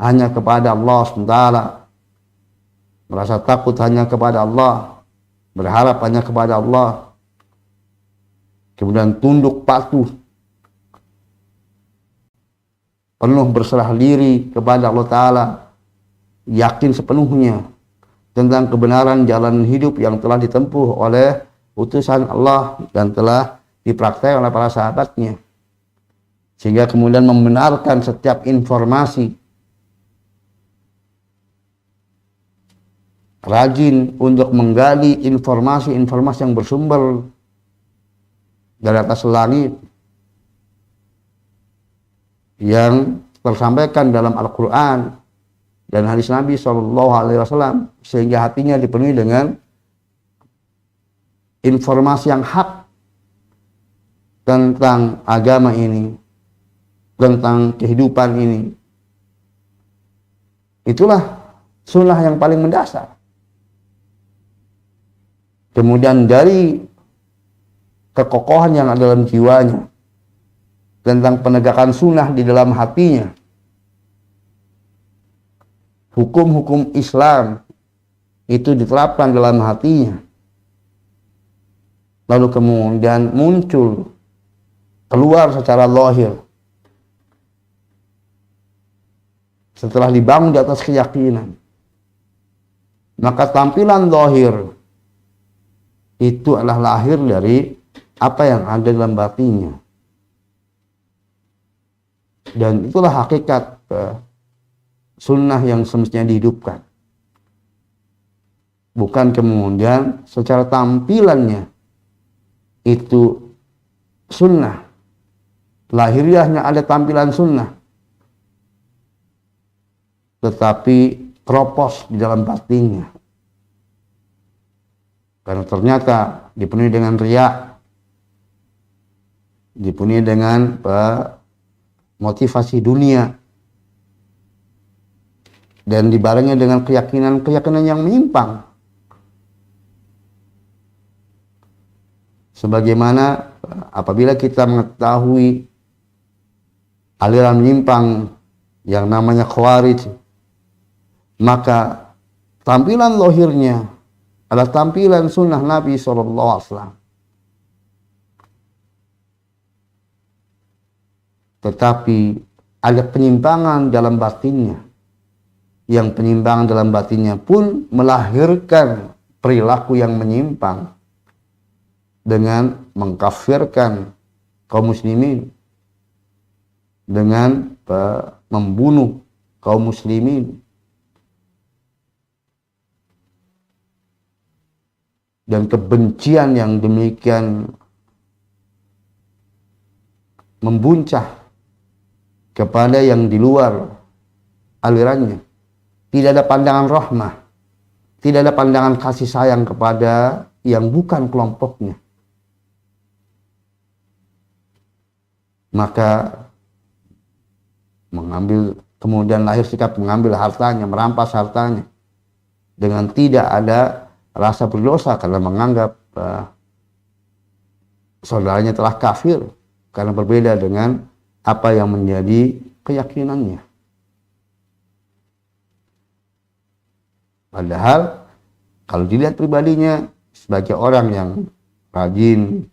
hanya kepada Allah SWT, merasa takut hanya kepada Allah, berharap hanya kepada Allah, kemudian tunduk patuh, penuh berserah diri kepada Allah Ta'ala, yakin sepenuhnya tentang kebenaran jalan hidup yang telah ditempuh oleh utusan Allah dan telah dipraktikkan oleh para sahabatnya, sehingga kemudian membenarkan setiap informasi, rajin untuk menggali informasi-informasi yang bersumber dari atas langit yang tersampaikan dalam Al-Quran dan hadis Nabi SAW, sehingga hatinya dipenuhi dengan informasi yang hak tentang agama ini, tentang kehidupan ini. Itulah sunnah yang paling mendasar. Kemudian dari kekokohan yang ada dalam jiwanya tentang penegakan sunnah di dalam hatinya, hukum-hukum Islam itu diterapkan dalam hatinya, lalu kemudian muncul keluar secara lahir setelah dibangun di atas keyakinan, maka tampilan zahir itu adalah lahir dari apa yang ada dalam batinnya. Dan itulah hakikat sunnah yang semestinya dihidupkan. Bukan kemudian secara tampilannya itu sunnah, lahiriahnya ada tampilan sunnah, tetapi keropos di dalam batinnya. Karena ternyata dipenuhi dengan riya, dipenuhi dengan motivasi dunia, dan dibarengi dengan keyakinan-keyakinan yang menyimpang. Sebagaimana apabila kita mengetahui aliran menyimpang yang namanya Khawarij, maka tampilan lahirnya adalah tampilan sunnah Nabi SAW. Tetapi ada penyimpangan dalam batinnya. Yang penyimpangan dalam batinnya pun melahirkan perilaku yang menyimpang dengan mengkafirkan kaum muslimin, dengan membunuh kaum muslimin, dan kebencian yang demikian membuncah kepada yang di luar alirannya. Tidak ada pandangan rahmah, tidak ada pandangan kasih sayang kepada yang bukan kelompoknya. Maka kemudian lahir sikap mengambil hartanya, merampas hartanya dengan tidak ada rasa berdosa karena menganggap saudaranya telah kafir karena berbeda dengan apa yang menjadi keyakinannya. Padahal kalau dilihat pribadinya sebagai orang yang rajin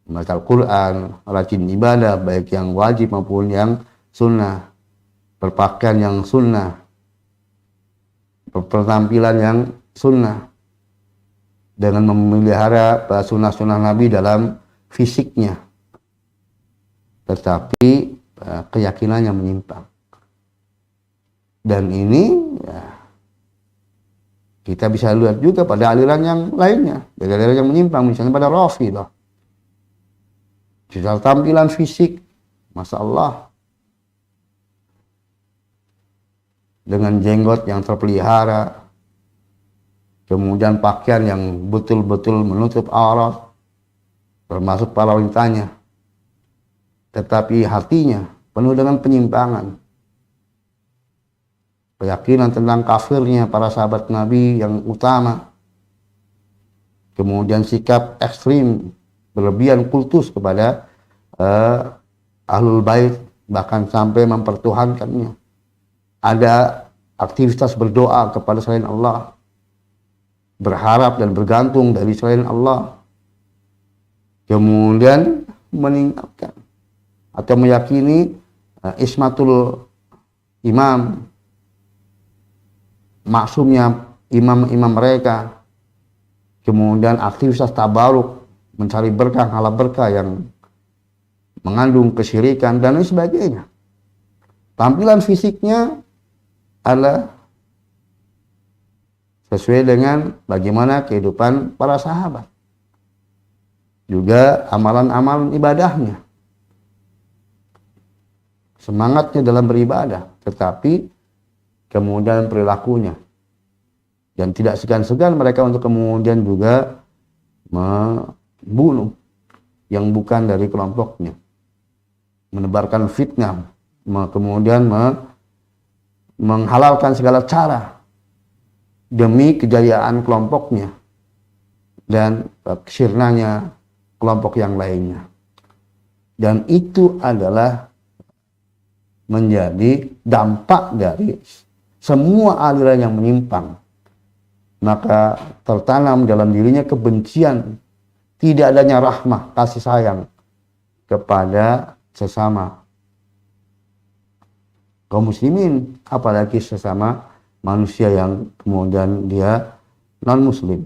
membaca Al-Quran, rajin ibadah, baik yang wajib maupun yang sunnah, berpakaian yang sunnah, berpenampilan yang sunnah, dengan memelihara sunnah-sunnah Nabi dalam fisiknya, tetapi keyakinannya menyimpang. Dan ini kita bisa lihat juga pada aliran yang lainnya, dari aliran yang menyimpang, misalnya pada Rafidhah. Secara tampilan fisik, Masya Allah, dengan jenggot yang terpelihara, kemudian pakaian yang betul-betul menutup aurat, termasuk para wanitanya, tetapi hatinya penuh dengan penyimpangan. Keyakinan tentang kafirnya para sahabat Nabi yang utama, kemudian sikap ekstrim, berlebihan kultus kepada Ahlul Bait, bahkan sampai mempertuhankannya. Ada aktivitas berdoa kepada selain Allah, berharap dan bergantung dari selain Allah. Kemudian meninggalkan atau meyakini ismatul imam, maksumnya imam-imam mereka. Kemudian aktivitas tabaruk, mencari berkah, hala berkah yang mengandung kesyirikan dan lain sebagainya. Tampilan fisiknya adalah sesuai dengan bagaimana kehidupan para sahabat. Juga amalan-amalan ibadahnya, semangatnya dalam beribadah, tetapi kemudian perilakunya. Dan tidak segan-segan mereka untuk kemudian juga membunuh yang bukan dari kelompoknya, menebarkan fitnah, kemudian menghalalkan segala cara demi kejayaan kelompoknya dan kesyirnanya kelompok yang lainnya. Dan itu adalah menjadi dampak dari semua aliran yang menyimpang. Maka tertanam dalam dirinya kebencian, tidak adanya rahmah, kasih sayang kepada sesama kaum muslimin, apalagi sesama manusia yang kemudian dia non-muslim.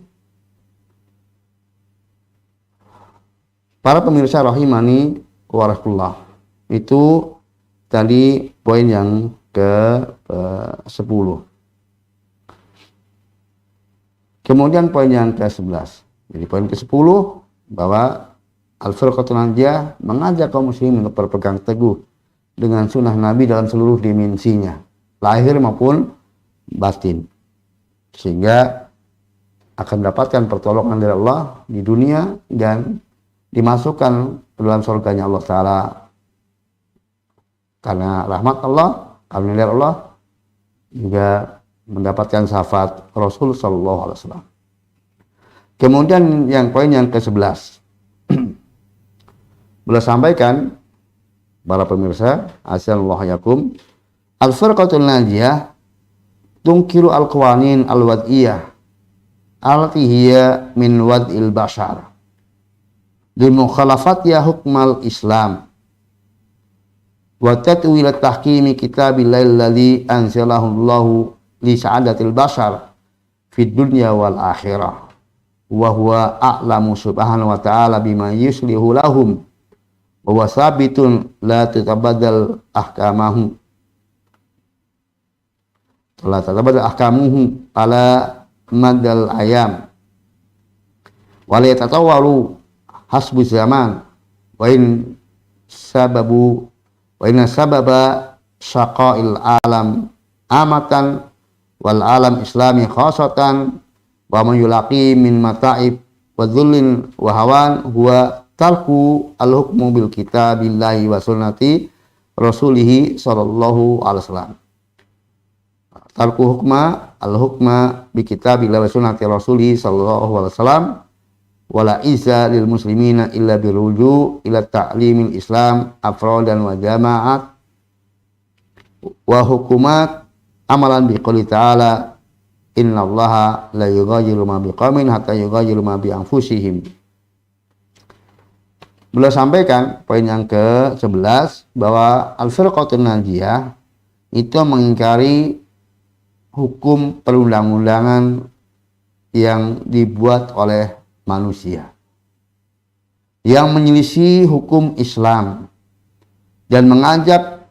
Para pemirsa rahimani wa rahmatullah, itu tadi poin yang ke-10. Kemudian poin yang ke-11. Jadi poin ke-10 bahwa Al-Firqatul Najiyah mengajak kaum muslimin untuk berpegang teguh dengan sunnah Nabi dalam seluruh dimensinya, lahir maupun batin, sehingga akan mendapatkan pertolongan dari Allah di dunia dan dimasukkan ke dalam surganya Allah Ta'ala karena rahmat Allah, karena dari Allah, juga mendapatkan syafaat Rasul Sallallahu Alaihi Wasallam. Kemudian yang poin yang ke-11, boleh sampaikan para pemirsa, assalamualaikum yakum, Al-Firqatul Najiyah tungkiru al-qawanin al-wad'iyah allati hiya min wad'il bashar li mukhalafatiha hukmal Islam wa tatwil at-tahkimi kitabillahi alladhi anzalahu Allahu li sa'adatil bashar fid dunya wal akhirah wa huwa a'lamu subhanahu wa ta'ala bima yuslihu lahum wa sabitun la tatabaddal ahkamahu ala madal ayam wa la yatatawwaru hasbu zaman wa in sababa syaqa'il alam amatan wal alam islami khasatan wa man yulaqi min mata'ib wa dhullin wa hawan huwa tarku al-hukmu bil kitabillahi wa sunnati rasulihi sallallahu alaihi wasallam. Tarku hukma al-hukma bi kitabillahi wa sunnati rasulihi sallallahu alaihi wasallam wala izza lil muslimina illa biruju ila ta'limil islam afrodan wa jama'at wa hukumat amalan bi qouli ta'ala innallaha la yughayyiru ma biqaumin hatta yughayyiru ma bi anfusihim. Beliau sampaikan poin yang ke-11 bahwa Al-Firqatul Najiyah itu mengingkari hukum perundang-undangan yang dibuat oleh manusia yang menyelisih hukum Islam dan mengajak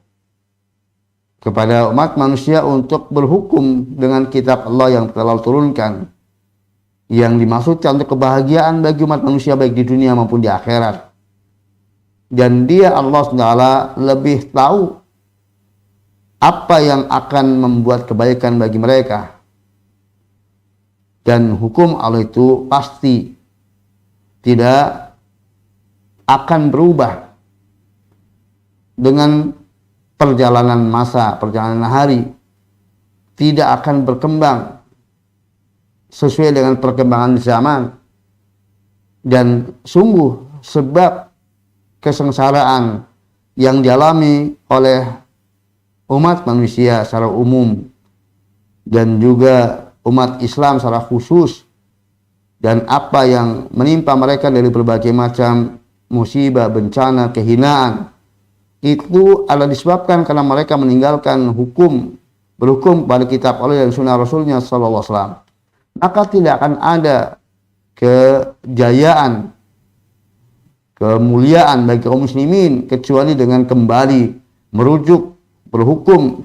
kepada umat manusia untuk berhukum dengan kitab Allah yang telah turunkan, yang dimaksudkan untuk kebahagiaan bagi umat manusia baik di dunia maupun di akhirat. Dan dia Allah SWT lebih tahu apa yang akan membuat kebaikan bagi mereka. Dan hukum Allah itu pasti tidak akan berubah dengan perjalanan masa, perjalanan hari. Tidak akan berkembang sesuai dengan perkembangan zaman. Dan sungguh sebab kesengsaraan yang dialami oleh umat manusia secara umum dan juga umat Islam secara khusus, dan apa yang menimpa mereka dari berbagai macam musibah, bencana, kehinaan, itu adalah disebabkan karena mereka meninggalkan berhukum pada kitab Allah dan sunnah Rasulnya sallallahu alaihi wasallam. Maka tidak akan ada kejayaan, kemuliaan bagi kaum muslimin kecuali dengan kembali merujuk berhukum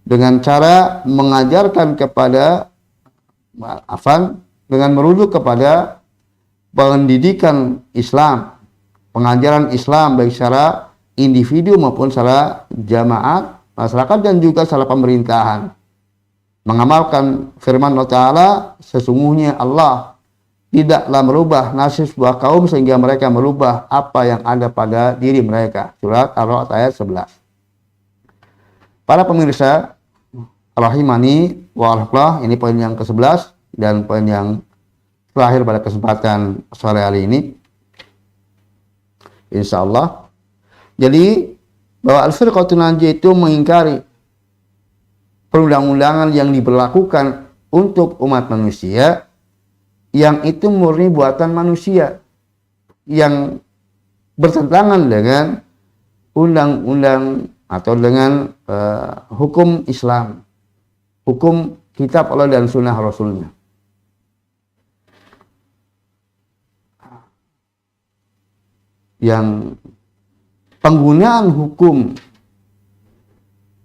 dengan cara mengajarkan kepada dengan merujuk kepada pendidikan Islam, pengajaran Islam baik secara individu maupun secara jamaat, masyarakat dan juga secara pemerintahan. Mengamalkan firman Allah Ta'ala, sesungguhnya Allah tidaklah merubah nasib sebuah kaum sehingga mereka merubah apa yang ada pada diri mereka. Surat Ar-Ra'd ayat 11. Para pemirsa rahimani wa rahmatullah, ini poin yang ke-11 dan poin yang terakhir pada kesempatan sore hari ini, insyaallah. Jadi bahwa Al-Firqatul Najiyah itu mengingkari perundang-undangan yang diberlakukan untuk umat manusia yang itu murni buatan manusia, yang bertentangan dengan undang-undang atau dengan hukum Islam, hukum kitab Allah dan sunnah Rasulnya. Yang penggunaan hukum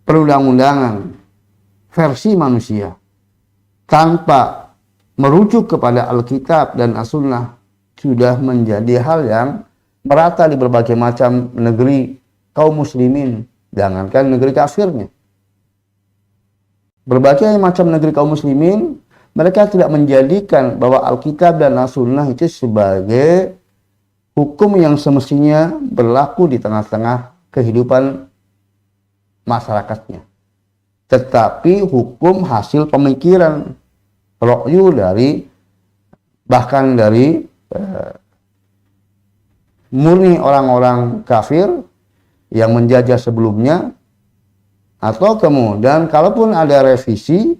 perundang-undangan versi manusia tanpa merujuk kepada Alkitab dan As-Sunnah sudah menjadi hal yang merata di berbagai macam negeri kaum muslimin, jangankan negeri kafirnya. Berbagai macam negeri kaum muslimin, mereka tidak menjadikan bahwa Alkitab dan As-Sunnah itu sebagai hukum yang semestinya berlaku di tengah-tengah kehidupan masyarakatnya. Tetapi hukum hasil pemikiran, ra'yu dari, bahkan dari murni orang-orang kafir yang menjajah sebelumnya, atau kemudian kalaupun ada revisi,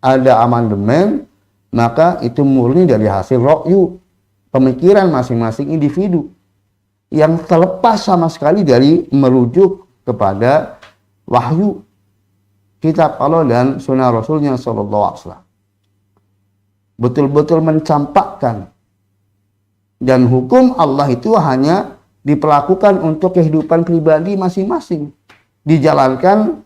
ada amandemen, maka itu murni dari hasil ra'yu, pemikiran masing-masing individu yang terlepas sama sekali dari merujuk kepada wahyu kitab Allah dan sunnah Rasulnya sallallahu alaihi wasallam. Betul-betul mencampakkan, dan hukum Allah itu hanya diperlakukan untuk kehidupan pribadi masing-masing, dijalankan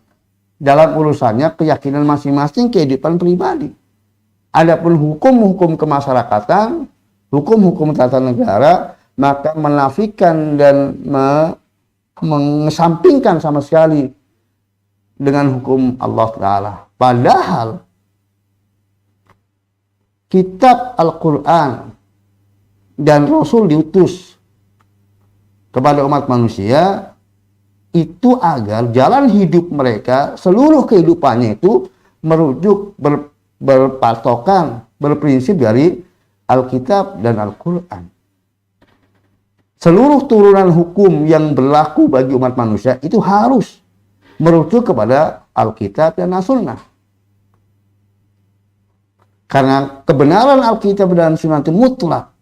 dalam urusannya keyakinan masing-masing kehidupan pribadi. Adapun hukum-hukum kemasyarakatan, hukum-hukum tata negara, maka menafikan dan mengesampingkan sama sekali dengan hukum Allah Ta'ala. Padahal kitab Al-Quran dan Rasul diutus kepada umat manusia itu agar jalan hidup mereka, seluruh kehidupannya itu merujuk, berpatokan, berprinsip dari Alkitab dan Al-Quran. Seluruh turunan hukum yang berlaku bagi umat manusia itu harus merujuk kepada Alkitab dan As-Sunnah. Karena kebenaran Alkitab dan Sunnah itu mutlak,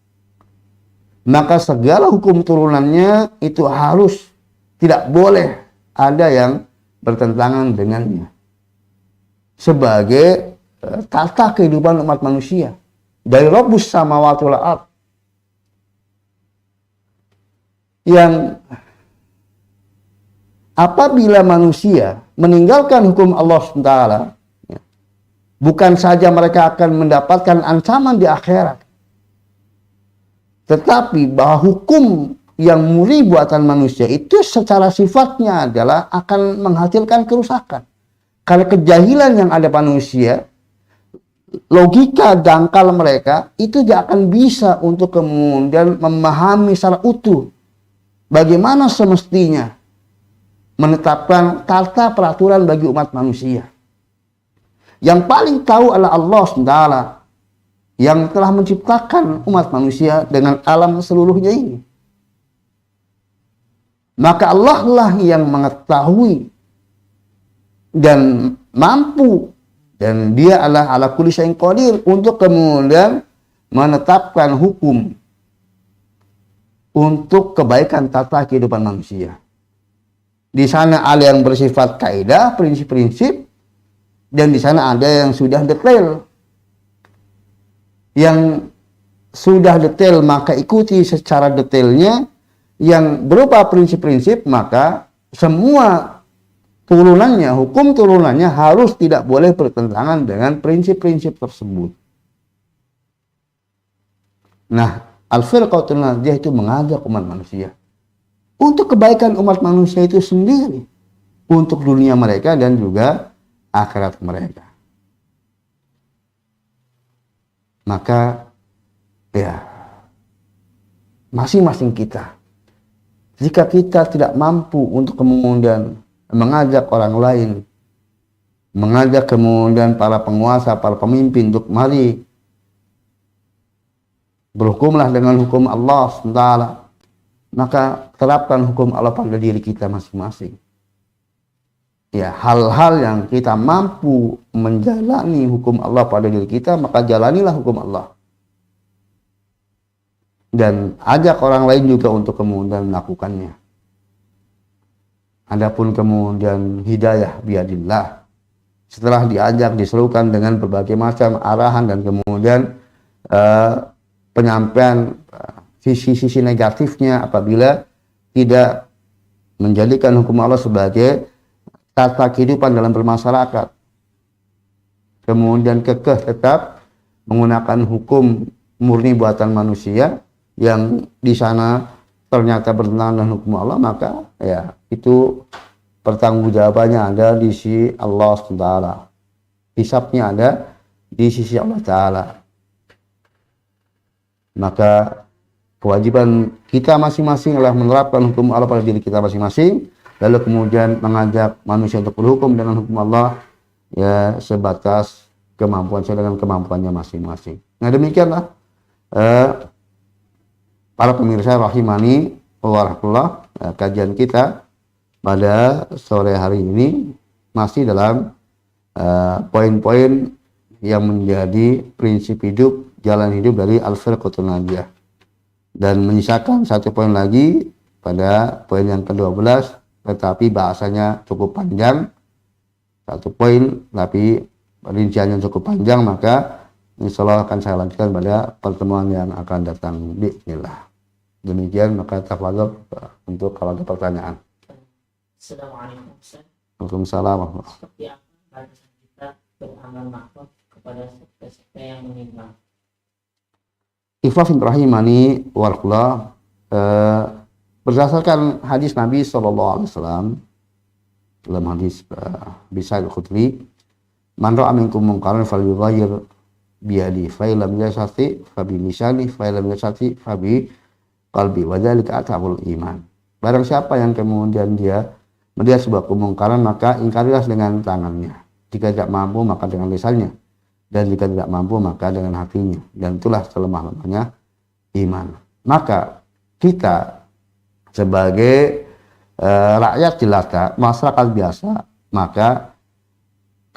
maka segala hukum turunannya itu harus, tidak boleh ada yang bertentangan dengannya. Sebagai tata kehidupan umat manusia. Dari Rabbus samawati wal ardh, yang apabila manusia meninggalkan hukum Allah SWT, bukan saja mereka akan mendapatkan ancaman di akhirat, tetapi bahwa hukum yang murni buatan manusia itu secara sifatnya adalah akan menghasilkan kerusakan. Karena kejahilan yang ada manusia, logika dangkal mereka itu tidak akan bisa untuk kemudian memahami secara utuh bagaimana semestinya menetapkan tata peraturan bagi umat manusia. Yang paling tahu adalah Allah SWT yang telah menciptakan umat manusia dengan alam seluruhnya ini. Maka Allah lah yang mengetahui dan mampu, dan dia adalah ala kulli syai'in qadir untuk kemudian menetapkan hukum untuk kebaikan tata kehidupan manusia. Di sana ada yang bersifat kaidah, prinsip-prinsip, dan di sana ada yang sudah detail. Yang sudah detail maka ikuti secara detailnya, yang berupa prinsip-prinsip maka semua turunannya, hukum turunannya harus tidak boleh bertentangan dengan prinsip-prinsip tersebut. Nah, Al-Firqatul Najiyah itu mengajak umat manusia untuk kebaikan umat manusia itu sendiri, untuk dunia mereka dan juga akhirat mereka. Maka ya, masing-masing kita, jika kita tidak mampu untuk kemudian mengajak orang lain, mengajak kemudian para penguasa, para pemimpin untuk mari berhukumlah dengan hukum Allah SWT, maka terapkan hukum Allah pada diri kita masing-masing. Ya, hal-hal yang kita mampu menjalani hukum Allah pada diri kita, maka jalanilah hukum Allah. Dan ajak orang lain juga untuk kemudian melakukannya. Adapun kemudian hidayah biadillah, setelah diajak, diserukan dengan berbagai macam arahan dan kemudian penyampaian sisi-sisi negatifnya apabila tidak menjadikan hukum Allah sebagai tata kehidupan dalam bermasyarakat, kemudian kekeh tetap menggunakan hukum murni buatan manusia yang di sana ternyata bertentangan dengan hukum Allah, maka ya itu pertanggungjawabannya ada di sisi Allah SWT, hisabnya ada di sisi Allah Ta'ala. Maka kewajiban kita masing-masing adalah menerapkan hukum Allah pada diri kita masing-masing, lalu kemudian mengajak manusia untuk berhukum dengan hukum Allah ya sebatas kemampuan saya dengan kemampuannya masing-masing. Nah demikianlah para pemirsa rahimani warahmatullah, kajian kita pada sore hari ini masih dalam poin-poin yang menjadi prinsip hidup, jalan hidup dari Al-Firqatul Najiyah, dan menyisakan satu poin lagi pada poin yang ke-12, tetapi bahasanya cukup panjang, satu poin tapi rinciannya cukup panjang, maka insya Allah akan saya lanjutkan pada pertemuan yang akan datang. Bismillah. Demikian, maka tafadhol untuk kalau ada pertanyaan. Assalamualaikum Ustaz. Waalaikumsalam. Seperti apa batasan kita beramal ma'ruf kepada sekte yang menyimpang? Ikhwafin rahimani warahmatullah, berdasarkan hadis Nabi SAW dalam hadis Bisa al-Khudri, man ra'a minkum munkaran falyughayyir biyadi fa illam yastati fa bi lisani fa illam yastati fa bi qalbi wa dzalika athabul iman. Barang siapa yang kemudian dia melihat sebuah kemungkaran, maka ingkarilah dengan tangannya, jika tidak mampu maka dengan lisannya, dan jika tidak mampu maka dengan hatinya, dan itulah selemah-lemahnya iman. Maka kita sebagai rakyat jelata, masyarakat biasa, maka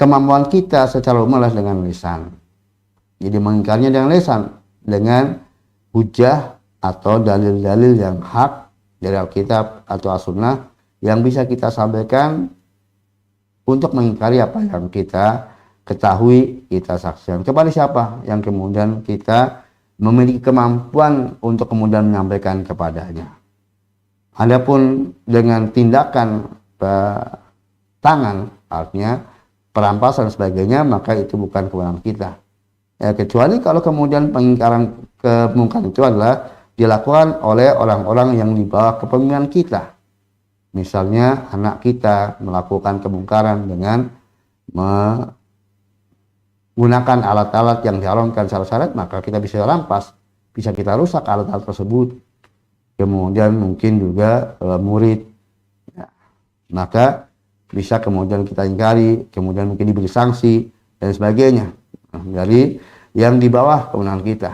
kemampuan kita secara umum adalah dengan lisan. Jadi mengingkarinya dengan lisan, dengan hujah atau dalil-dalil yang hak dari Alkitab atau As-Sunnah yang bisa kita sampaikan untuk mengingkari apa yang kita ketahui, kita saksikan. Kepada siapa yang kemudian kita memiliki kemampuan untuk kemudian menyampaikan kepadanya. Adapun dengan tindakan tangan, artinya perampasan dan sebagainya, maka itu bukan kewenangan kita. Ya, kecuali kalau kemudian pengingkaran kemungkaran itu adalah dilakukan oleh orang-orang yang di bawah kepemimpinan kita. Misalnya anak kita melakukan kemungkaran dengan menggunakan alat-alat yang diharamkan secara syariat, maka kita bisa rampas, bisa kita rusak alat-alat tersebut. Kemudian mungkin juga murid, ya, maka bisa kemudian kita ingkari, kemudian mungkin diberi sanksi dan sebagainya dari yang di bawah kewenangan kita.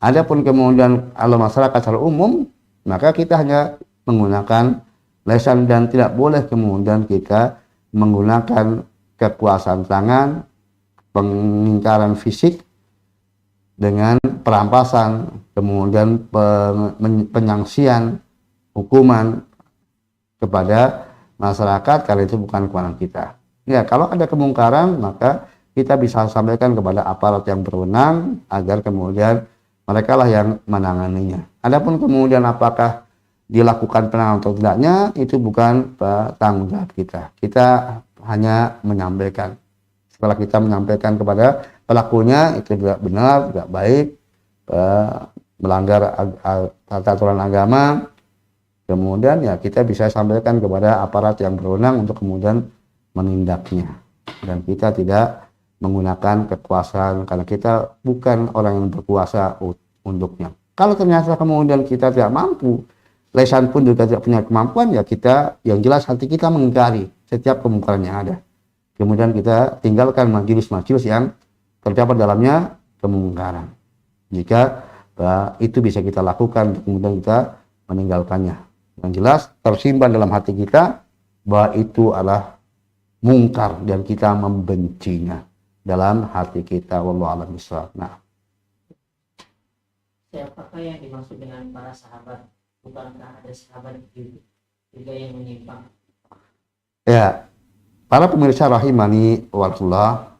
Adapun kemudian kalau masyarakat secara umum, maka kita hanya menggunakan lisan dan tidak boleh kemudian kita menggunakan kekuasaan tangan, pengingkaran fisik dengan perampasan, kemudian penyangsian hukuman kepada masyarakat, karena itu bukan kewenangan kita. Ya, kalau ada kemungkaran maka kita bisa sampaikan kepada aparat yang berwenang agar kemudian mereka lah yang menanganinya. Adapun kemudian apakah dilakukan penanganan atau tidaknya, itu bukan tanggung jawab kita. Kita hanya menyampaikan. Setelah kita menyampaikan kepada pelakunya itu tidak benar, tidak baik, melanggar aturan agama, kemudian ya kita bisa sampaikan kepada aparat yang berwenang untuk kemudian menindaknya. Dan kita tidak menggunakan kekuasaan karena kita bukan orang yang berkuasa untuknya. Kalau ternyata kemudian kita tidak mampu, lisan pun juga tidak punya kemampuan, ya kita, yang jelas hati kita mengingkari setiap kemungkaran yang ada. Kemudian kita tinggalkan majelis-majelis yang terdapat dalamnya kemungkaran. Jika itu bisa kita lakukan, kemudian kita meninggalkannya. Yang jelas tersimpan dalam hati kita bahwa itu adalah mungkar dan kita membencinya dalam hati kita. Wallahu a'lam bishawab. Nah, Siapakah yang dimaksud dengan para sahabat? Bukankah ada sahabat juga yang menyimpang? Ya, para pemirsa rahimani wallah,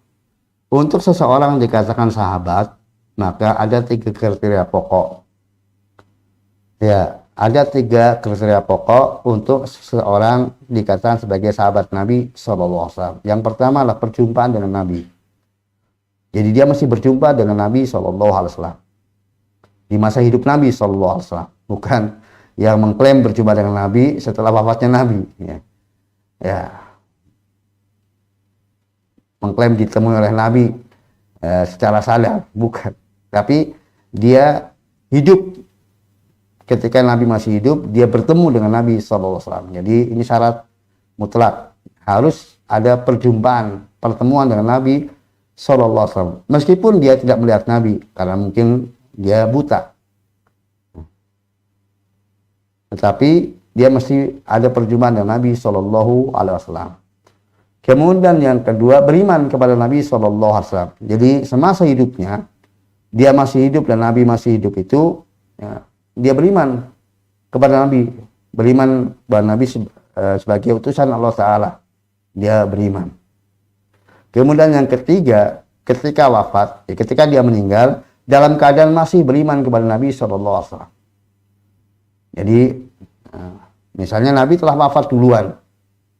untuk seseorang dikatakan sahabat, maka ada 3 kriteria pokok. Ya, ada 3 kriteria pokok untuk seseorang dikatakan sebagai sahabat Nabi SAW. Yang pertama adalah perjumpaan dengan Nabi. Jadi dia masih berjumpa dengan Nabi SAW di masa hidup Nabi SAW, bukan yang mengklaim berjumpa dengan Nabi setelah wafatnya Nabi. Ya. Mengklaim ditemui oleh Nabi secara sadar, bukan. Tapi dia hidup ketika Nabi masih hidup, dia bertemu dengan Nabi SAW. Jadi ini syarat mutlak, harus ada perjumpaan, pertemuan dengan Nabi SAW. Meskipun dia tidak melihat Nabi, karena mungkin dia buta, tetapi dia mesti ada perjumpaan dengan Nabi SAW. Kemudian yang kedua, beriman kepada Nabi SAW. Jadi semasa hidupnya, dia masih hidup dan Nabi masih hidup itu, ya, dia beriman kepada Nabi, beriman bahwa Nabi sebagai utusan Allah Ta'ala, dia beriman. Kemudian yang ketiga, ketika wafat, ya, ketika dia meninggal, dalam keadaan masih beriman kepada Nabi SAW. Jadi, misalnya Nabi telah wafat duluan,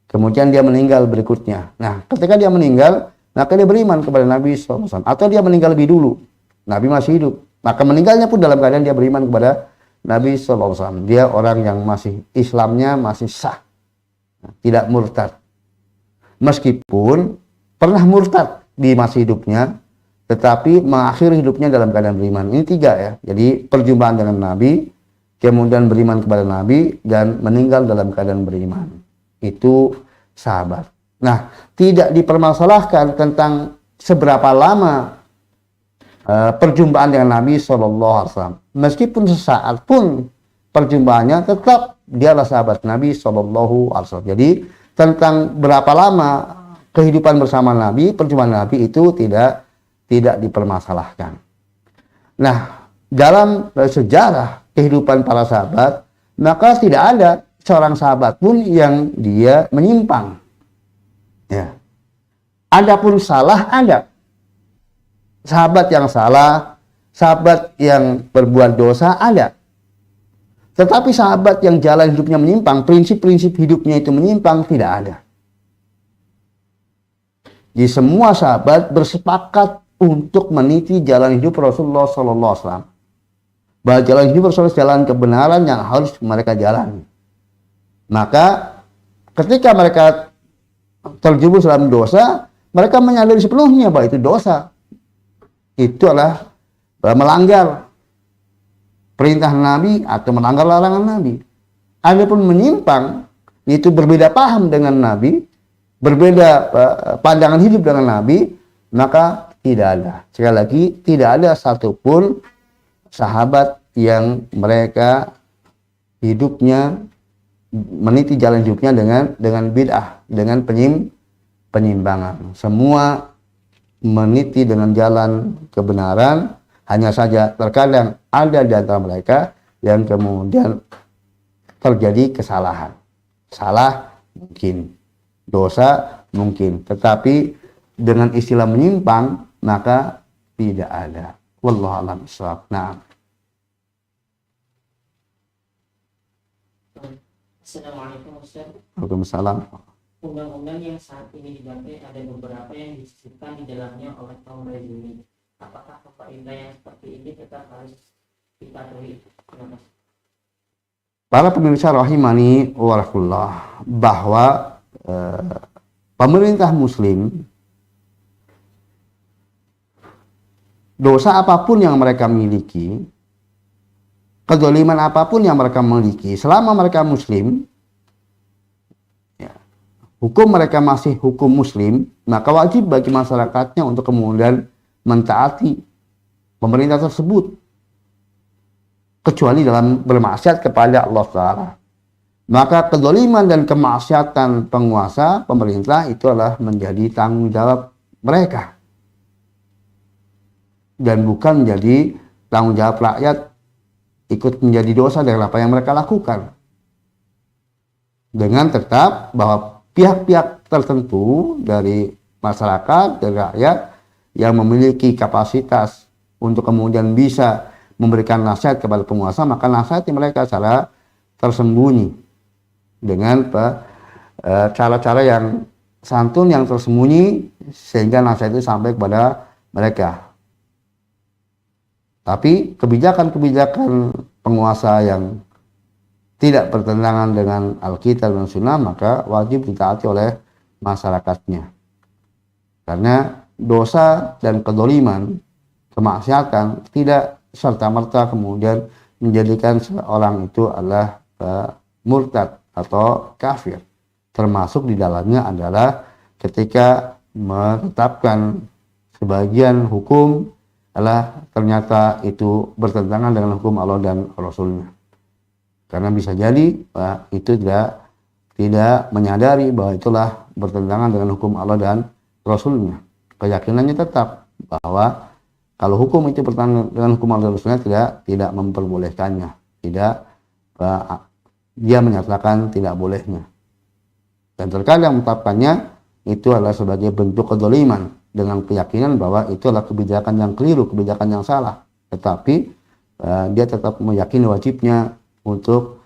kemudian dia meninggal berikutnya. Nah, ketika dia meninggal, maka dia beriman kepada Nabi SAW. Atau dia meninggal lebih dulu, Nabi masih hidup, maka meninggalnya pun dalam keadaan dia beriman kepada Nabi SAW. Dia orang yang masih, Islamnya masih sah, tidak murtad. Meskipun pernah murtad di masa hidupnya, tetapi mengakhiri hidupnya dalam keadaan beriman. Ini 3 ya. Jadi perjumpaan dengan Nabi, kemudian beriman kepada Nabi, dan meninggal dalam keadaan beriman. Itu sahabat. Nah, tidak dipermasalahkan tentang seberapa lama perjumpaan dengan Nabi SAW. Meskipun sesaat pun perjumpaannya, tetap dialah sahabat Nabi SAW. Jadi tentang berapa lama kehidupan bersama Nabi, perjumpaan Nabi itu tidak dipermasalahkan. Nah, dalam sejarah kehidupan para sahabat, maka tidak ada seorang sahabat pun yang dia menyimpang. Ya. Adapun salah ada. Sahabat yang salah, sahabat yang berbuat dosa ada. Tetapi sahabat yang jalan hidupnya menyimpang, prinsip-prinsip hidupnya itu menyimpang, tidak ada. Di semua sahabat bersepakat untuk meniti jalan hidup Rasulullah SAW. Bahwa jalan hidup Rasulullah jalan kebenaran yang harus mereka jalani. Maka ketika mereka terjerumus dalam dosa, mereka menyadari sepenuhnya bahwa itu dosa. Itu adalah melanggar perintah Nabi atau melanggar larangan Nabi. Adapun menyimpang, itu berbeda paham dengan Nabi, berbeda pandangan hidup dengan Nabi, maka tidak ada. Sekali lagi, tidak ada satupun sahabat yang mereka hidupnya meniti jalan hidupnya dengan bid'ah, dengan penyimpangan. Semua meniti dengan jalan kebenaran. Hanya saja terkadang ada di antara mereka yang kemudian terjadi kesalahan. Salah mungkin, dosa mungkin, tetapi dengan istilah menyimpang maka tidak ada. Wallahu a'lam bishawab. Nah. Assalamualaikum Ustaz. Waalaikumsalam. Undang-undang yang saat ini dipakai ada beberapa yang disisipkan di dalamnya oleh kaum rezimi. Apakah kaidah yang seperti ini tetap harus dipatuhi? Para pemirsa rahimani warahmatullah, bahwa pemerintah muslim, dosa apapun yang mereka miliki, kezaliman apapun yang mereka miliki, selama mereka muslim, ya, hukum mereka masih hukum muslim, maka wajib bagi masyarakatnya untuk kemudian mentaati pemerintah tersebut, kecuali dalam bermaksiat kepada Allah Ta'ala. Maka kezaliman dan kemaksiatan penguasa pemerintah itu adalah menjadi tanggung jawab mereka, dan bukan menjadi tanggung jawab rakyat ikut menjadi dosa dari apa yang mereka lakukan. Dengan tetap bahwa pihak-pihak tertentu dari masyarakat, dari rakyat yang memiliki kapasitas untuk kemudian bisa memberikan nasihat kepada penguasa, maka nasihati mereka secara tersembunyi dengan cara-cara yang santun, yang tersembunyi, sehingga nasihat itu sampai kepada mereka. Tapi kebijakan-kebijakan penguasa yang tidak bertentangan dengan Alkitab dan Sunnah, maka wajib ditaati oleh masyarakatnya. Karena dosa dan kedoliman, kemaksiatan tidak serta-merta kemudian menjadikan seorang itu adalah murtad atau kafir. Termasuk di dalamnya adalah ketika menetapkan sebagian hukum adalah ternyata itu bertentangan dengan hukum Allah dan Rasulnya. Karena bisa jadi itu tidak menyadari bahwa itulah bertentangan dengan hukum Allah dan Rasulnya. Keyakinannya tetap bahwa kalau hukum itu bertentangan dengan hukum Allah dan Rasulnya, tidak memperbolehkannya, dia menyatakan tidak bolehnya. Dan terkadang menetapkannya itu adalah sebagai bentuk kezaliman, dengan keyakinan bahwa itu adalah kebijakan yang keliru, kebijakan yang salah. Tetapi dia tetap meyakini wajibnya untuk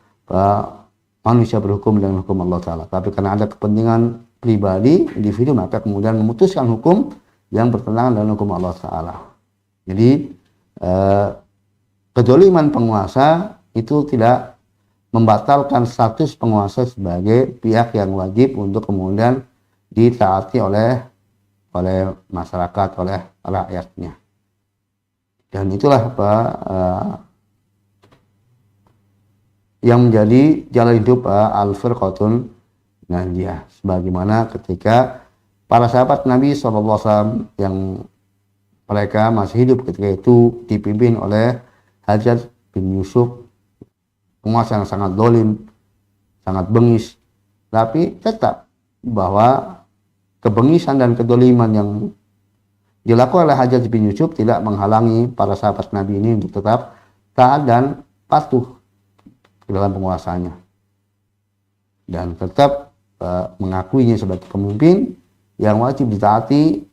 manusia berhukum dengan hukum Allah Ta'ala. Tapi karena ada kepentingan pribadi individu, maka kemudian memutuskan hukum yang bertentangan dengan hukum Allah Ta'ala. Jadi kezaliman penguasa itu tidak membatalkan status penguasa sebagai pihak yang wajib untuk kemudian ditaati oleh masyarakat, oleh rakyatnya. Dan itulah yang menjadi jalan hidup al-firqatun najiyah. Sebagaimana ketika para sahabat Nabi SAW yang mereka masih hidup ketika itu dipimpin oleh Hajjaj bin Yusuf, penguasa yang sangat zalim, sangat bengis, tapi tetap bahwa kebengisan dan kedoliman yang dilakukan oleh Hajjaj bin Yusuf tidak menghalangi para sahabat Nabi ini untuk tetap taat dan patuh dalam penguasanya, dan tetap mengakuinya sebagai pemimpin yang wajib ditaati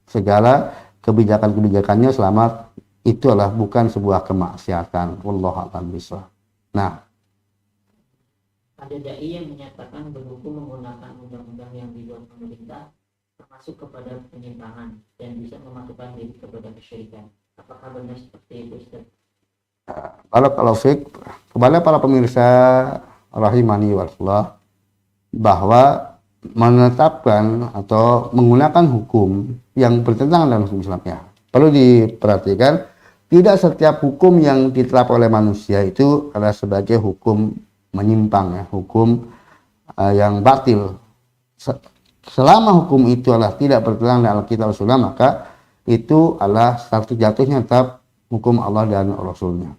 segala kebijakan-kebijakannya selama itu adalah bukan sebuah kemaksiatan. Wallahu a'lam bishawab. Nah, ada dai yang menyatakan berhukum menggunakan undang-undang yang dibuat pemerintah termasuk kepada penyimpangan dan bisa memasukkan diri kepada kesyirikan. Apakah benar seperti itu, Ustaz? Kalau kepada para pemirsa rahimani wallah, bahwa menetapkan atau menggunakan hukum yang bertentangan dengan hukum Islam, ya perlu diperhatikan, tidak setiap hukum yang diterapkan oleh manusia itu adalah sebagai hukum menyimpang, ya, hukum yang batil. Selama hukum itu adalah tidak bertentangan dengan Alkitab dan Sunnah, maka itu adalah satu jatuhnya tetap hukum Allah dan Rasulnya.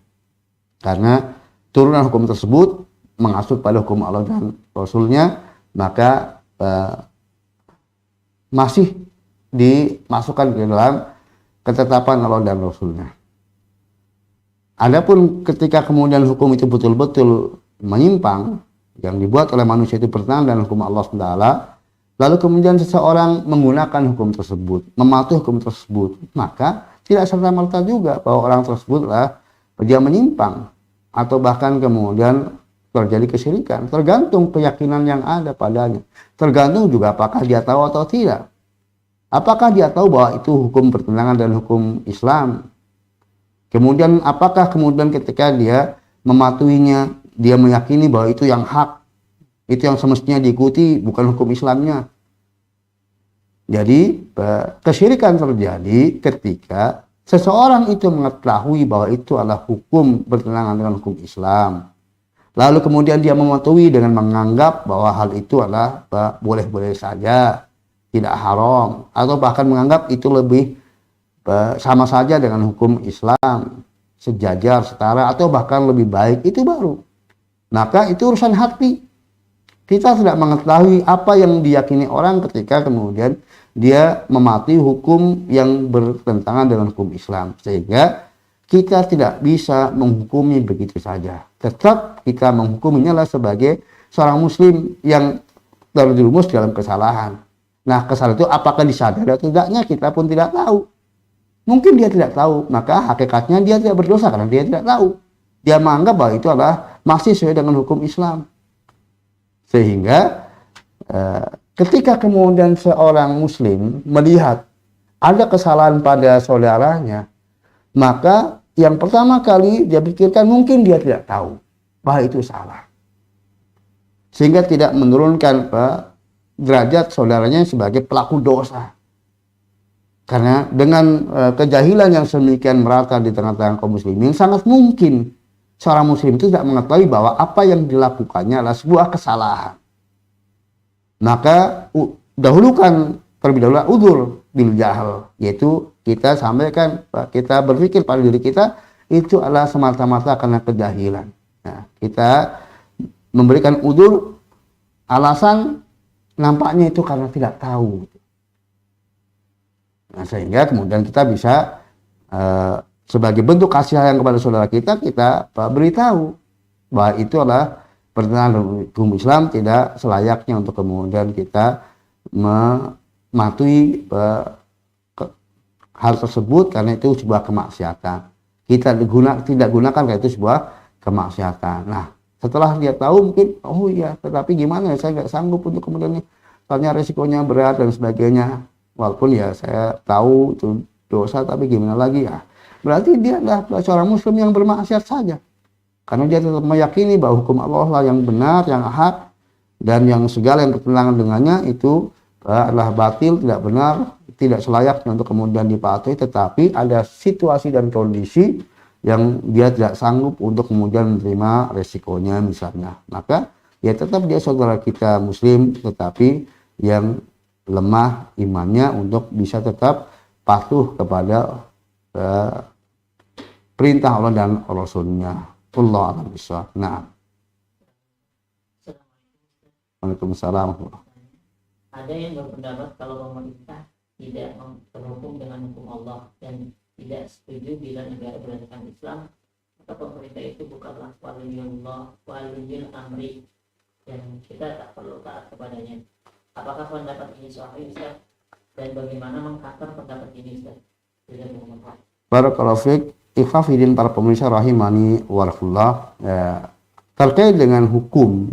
Karena turunan hukum tersebut mengacu pada hukum Allah dan Rasulnya, maka masih dimasukkan ke dalam ketetapan Allah dan Rasulnya. Adapun ketika kemudian hukum itu betul-betul menyimpang, yang dibuat oleh manusia itu bertentangan dengan hukum Allah SWT, lalu kemudian seseorang menggunakan hukum tersebut, mematuhi hukum tersebut, maka tidak serta-merta juga bahwa orang tersebutlah dia menyimpang atau bahkan kemudian terjadi kesyirikan. Tergantung keyakinan yang ada padanya. Tergantung juga apakah dia tahu atau tidak. Apakah dia tahu bahwa itu hukum bertentangan dengan hukum Islam? Kemudian apakah kemudian ketika dia mematuhinya, dia meyakini bahwa itu yang hak, itu yang semestinya diikuti, bukan hukum Islamnya. Jadi kesyirikan terjadi ketika seseorang itu mengetahui bahwa itu adalah hukum bertentangan dengan hukum Islam, lalu kemudian dia mematuhi dengan menganggap bahwa hal itu adalah boleh-boleh saja, tidak haram, atau bahkan menganggap itu lebih sama saja dengan hukum Islam, sejajar, setara, atau bahkan lebih baik, itu baru. Maka itu urusan hati. Kita tidak mengetahui apa yang diyakini orang ketika kemudian dia mematuhi hukum yang bertentangan dengan hukum Islam. Sehingga kita tidak bisa menghukumi begitu saja. Tetap kita menghukuminya lah sebagai seorang muslim yang terjerumus dalam kesalahan. Nah, kesalahan itu apakah disadari atau tidaknya kita pun tidak tahu. Mungkin dia tidak tahu, maka hakikatnya dia tidak berdosa karena dia tidak tahu. Dia menganggap bahwa itu adalah masih sesuai dengan hukum Islam. Sehingga ketika kemudian seorang muslim melihat ada kesalahan pada saudaranya, maka yang pertama kali dia pikirkan mungkin dia tidak tahu bahwa itu salah. Sehingga tidak menurunkan derajat saudaranya sebagai pelaku dosa. Karena dengan kejahilan yang sedemikian merata di tengah-tengah kaum muslimin, sangat mungkin seorang muslim itu tidak mengetahui bahwa apa yang dilakukannya adalah sebuah kesalahan. Maka dahulukan terlebih dahulu udzur bil jahal, yaitu kita sampaikan, kita berpikir pada diri kita itu adalah semata-mata karena kejahilan. Nah, kita memberikan udzur, alasan nampaknya itu karena tidak tahu. Nah, sehingga kemudian kita bisa sebagai bentuk kasih sayang kepada saudara kita, kita beritahu bahwa itu adalah pertentangan hukum Islam, tidak selayaknya untuk kemudian kita mematuhi hal tersebut karena itu sebuah kemaksiatan. Kita tidak gunakan karena itu sebuah kemaksiatan. Nah, setelah dia tahu mungkin, oh iya, tetapi gimana ya, saya nggak sanggup untuk kemudian soalnya resikonya berat dan sebagainya. Walaupun ya saya tahu itu dosa, tapi gimana lagi ya. Berarti dia adalah seorang muslim yang bermaksiat saja. Karena dia tetap meyakini bahwa hukum Allah lah yang benar, yang hak, dan yang segala yang bertentangan dengannya itu adalah batil, tidak benar, tidak selayaknya untuk kemudian dipatuhi. Tetapi ada situasi dan kondisi yang dia tidak sanggup untuk kemudian menerima resikonya misalnya. Maka ya tetap dia saudara kita muslim, tetapi yang lemah imannya untuk bisa tetap patuh kepada perintah Allah dan Rasulnya. Allah a'lam bishawab. Nah. Waalaikumsalam. Ada yang berpendapat kalau pemerintah tidak berhukum dengan hukum Allah dan tidak setuju bila negara berdasarkan Islam, maka pemerintah itu bukanlah waliyullah, waliyul amri, dan kita tak perlu taat kepadanya. Apakah pendapat ini sahih, Ustaz? Dan bagaimana mengcounter pendapat ini, Ustaz? Barakallahu fiik. Ikhwafidin para pemirsa rahimani warahmatullah, terkait dengan hukum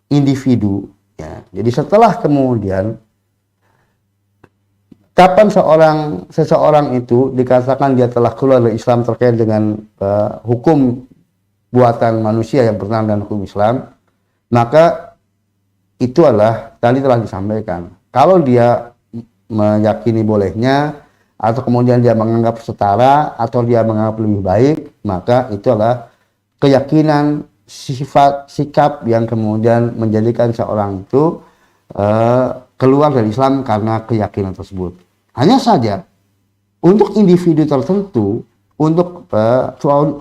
individu ya. Jadi setelah kemudian kapan seseorang itu dikatakan dia telah keluar dari Islam terkait dengan hukum buatan manusia yang bertentangan dengan hukum Islam, maka itu adalah tadi telah disampaikan. Kalau dia meyakini bolehnya, atau kemudian dia menganggap setara, atau dia menganggap lebih baik, maka itu adalah keyakinan, sifat, sikap yang kemudian menjadikan seorang itu keluar dari Islam karena keyakinan tersebut. Hanya saja untuk individu tertentu, untuk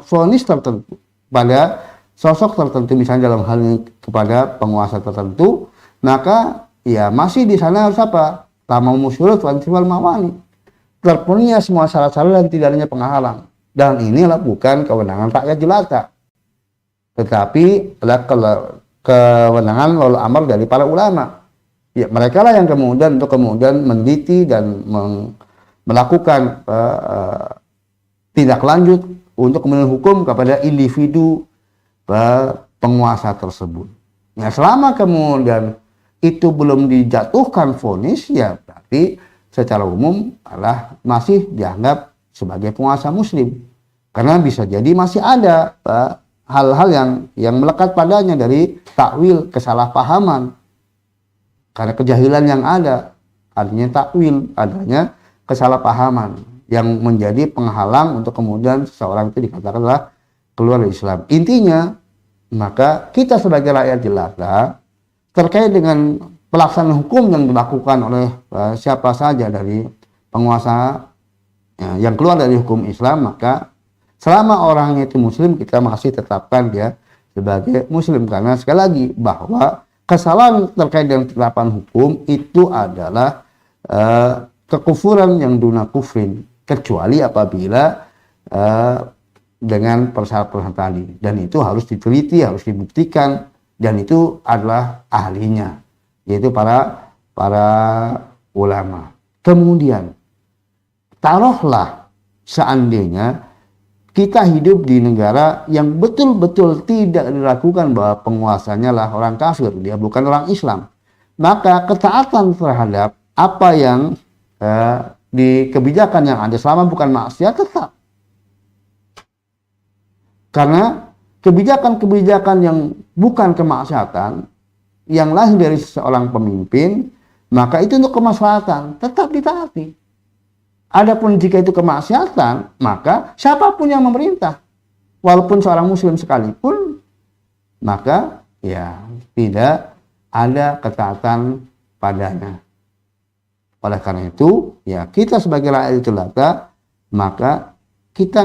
vonis tertentu pada sosok tertentu, misalnya dalam hal ini kepada penguasa tertentu, maka ya masih di sana harus apa? Tamamu syurut wal mawani, terpenuhnya semua syarat-syarat dan tidak adanya penghalang. Dan inilah bukan kewenangan rakyat jelata, tetapi adalah kewenangan laul amar dari para ulama. Ya, mereka lah yang kemudian untuk kemudian meneliti dan melakukan tindak lanjut untuk kemudian hukum kepada individu penguasa tersebut. Nah, selama kemudian itu belum dijatuhkan vonis, ya berarti secara umum adalah masih dianggap sebagai penguasa muslim, karena bisa jadi masih ada hal-hal yang melekat padanya dari takwil, kesalahpahaman, karena kejahilan yang ada, adanya takwil, adanya kesalahpahaman yang menjadi penghalang untuk kemudian seseorang itu dikatakanlah keluar dari Islam. Intinya, maka kita sebagai rakyat jelata terkait dengan pelaksanaan hukum yang dilakukan oleh siapa saja dari penguasa yang keluar dari hukum Islam, maka selama orangnya itu muslim, kita masih tetapkan dia sebagai muslim. Karena sekali lagi bahwa kesalahan terkait dengan penerapan hukum itu adalah kekufuran yang duna kufrin, kecuali apabila dengan persyarat-persyarat tadi, dan itu harus diteliti, harus dibuktikan, dan itu adalah ahlinya. yaitu para ulama. Kemudian taruhlah seandainya kita hidup di negara yang betul-betul tidak dilakukan bahwa penguasanya lah orang kafir, dia bukan orang Islam. Maka ketaatan terhadap apa yang di kebijakan yang ada selama bukan maksiat tetap. Karena kebijakan-kebijakan yang bukan kemaksiatan, yang lahir dari seorang pemimpin, maka itu untuk kemaslahatan, tetap ditaati. Adapun jika itu kemaksiatan, maka siapapun yang memerintah, walaupun seorang muslim sekalipun, maka ya tidak ada ketaatan padanya. Oleh karena itu, ya kita sebagai rakyat jelata, maka kita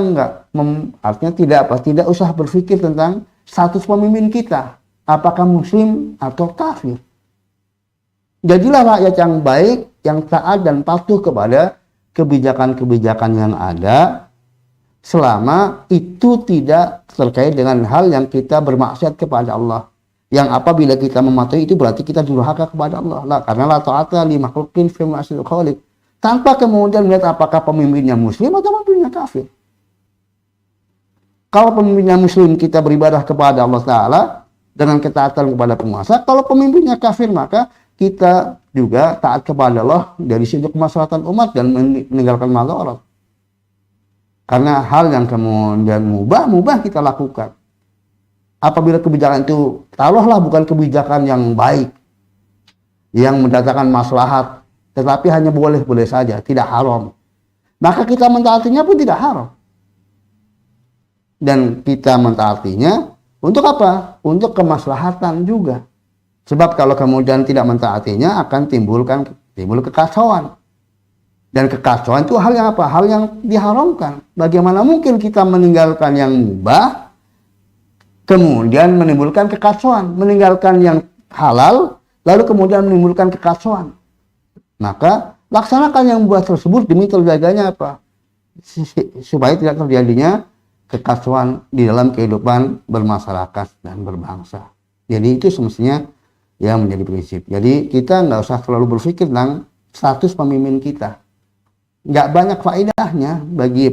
artinya tidak usah berpikir tentang status pemimpin kita, apakah muslim atau kafir. Jadilah rakyat yang baik, yang taat dan patuh kepada kebijakan-kebijakan yang ada, selama itu tidak terkait dengan hal yang kita bermaksiat kepada Allah. Yang apabila kita mematuhi itu berarti kita durhaka kepada Allah. Lah, karena la ta'ata li makhluqin fi ma'siyatil khaliq. Tanpa kemudian melihat apakah pemimpinnya muslim atau pemimpinnya kafir. Kalau pemimpinnya muslim kita beribadah kepada Allah Ta'ala dengan ketaatan kepada penguasa. Kalau pemimpinnya kafir maka kita juga taat kepada Allah dari sisi kemaslahatan umat dan meninggalkan madarat. Karena hal yang kemudian mubah kita lakukan. Apabila kebijakan itu taruhlah bukan kebijakan yang baik, yang mendatangkan maslahat, tetapi hanya boleh-boleh saja, tidak haram, maka kita mentaatinya pun tidak haram. Dan kita mentaatinya untuk apa? Untuk kemaslahatan juga. Sebab kalau kemudian tidak mentaatinya akan timbul kekacauan. Dan kekacauan itu hal yang apa? Hal yang diharamkan. Bagaimana mungkin kita meninggalkan yang mubah kemudian menimbulkan kekacauan, meninggalkan yang halal lalu kemudian menimbulkan kekacauan? Maka laksanakan yang mubah tersebut demi terjaganya apa? Supaya tidak terjadinya kekacauan di dalam kehidupan bermasyarakat dan berbangsa. Jadi itu semestinya yang menjadi prinsip. Jadi kita nggak usah terlalu berpikir tentang status pemimpin kita. Nggak banyak faedahnya bagi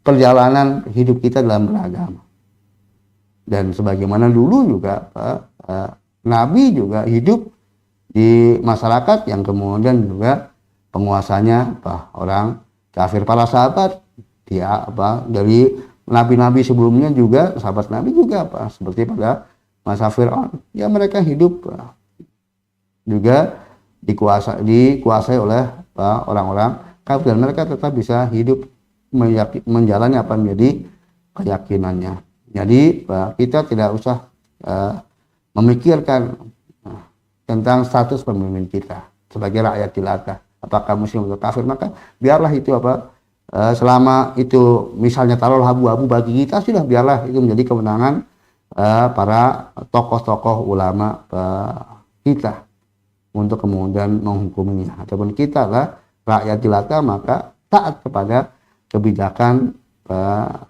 perjalanan hidup kita dalam beragama. Dan sebagaimana dulu juga Nabi juga hidup di masyarakat yang kemudian juga penguasanya orang kafir. Para sahabat dari nabi-nabi sebelumnya juga, sahabat Nabi juga seperti pada masa Fir'aun, ya mereka hidup juga dikuasai oleh orang-orang kafir dan mereka tetap bisa hidup menjalani apa menjadi keyakinannya. Jadi kita tidak usah memikirkan tentang status pemimpin kita sebagai rakyat jelata, apakah muslim atau kafir, maka biarlah itu selama itu misalnya taruh abu-abu bagi kita, sudah biarlah itu menjadi kewenangan para tokoh-tokoh ulama kita untuk kemudian menghukuminya. Ataupun kita lah rakyat jelata maka taat kepada kebijakan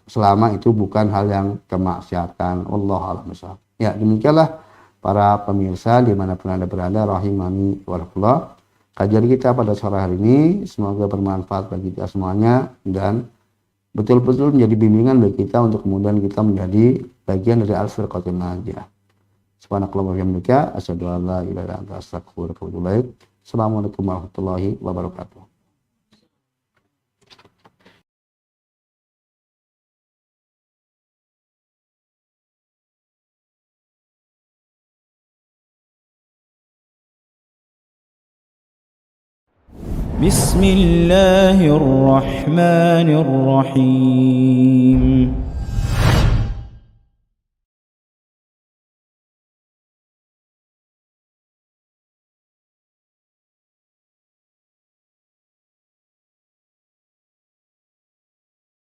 selama itu bukan hal yang kemaksiatan. Wallahu a'lam bishawab. Ya, demikianlah para pemirsa dimanapun Anda berada, rahimani warahmatullah. Kajian kita pada sore hari ini semoga bermanfaat bagi kita semuanya dan betul-betul menjadi bimbingan bagi kita untuk kemudian kita menjadi bagian dari al-firqatul najiyah. Subhanakallahumma wa bihamdika asyhadu an la ilaha illa anta astaghfiruka wa atubu ilaik. Assalamualaikum warahmatullahi wabarakatuh. بسم الله الرحمن الرحيم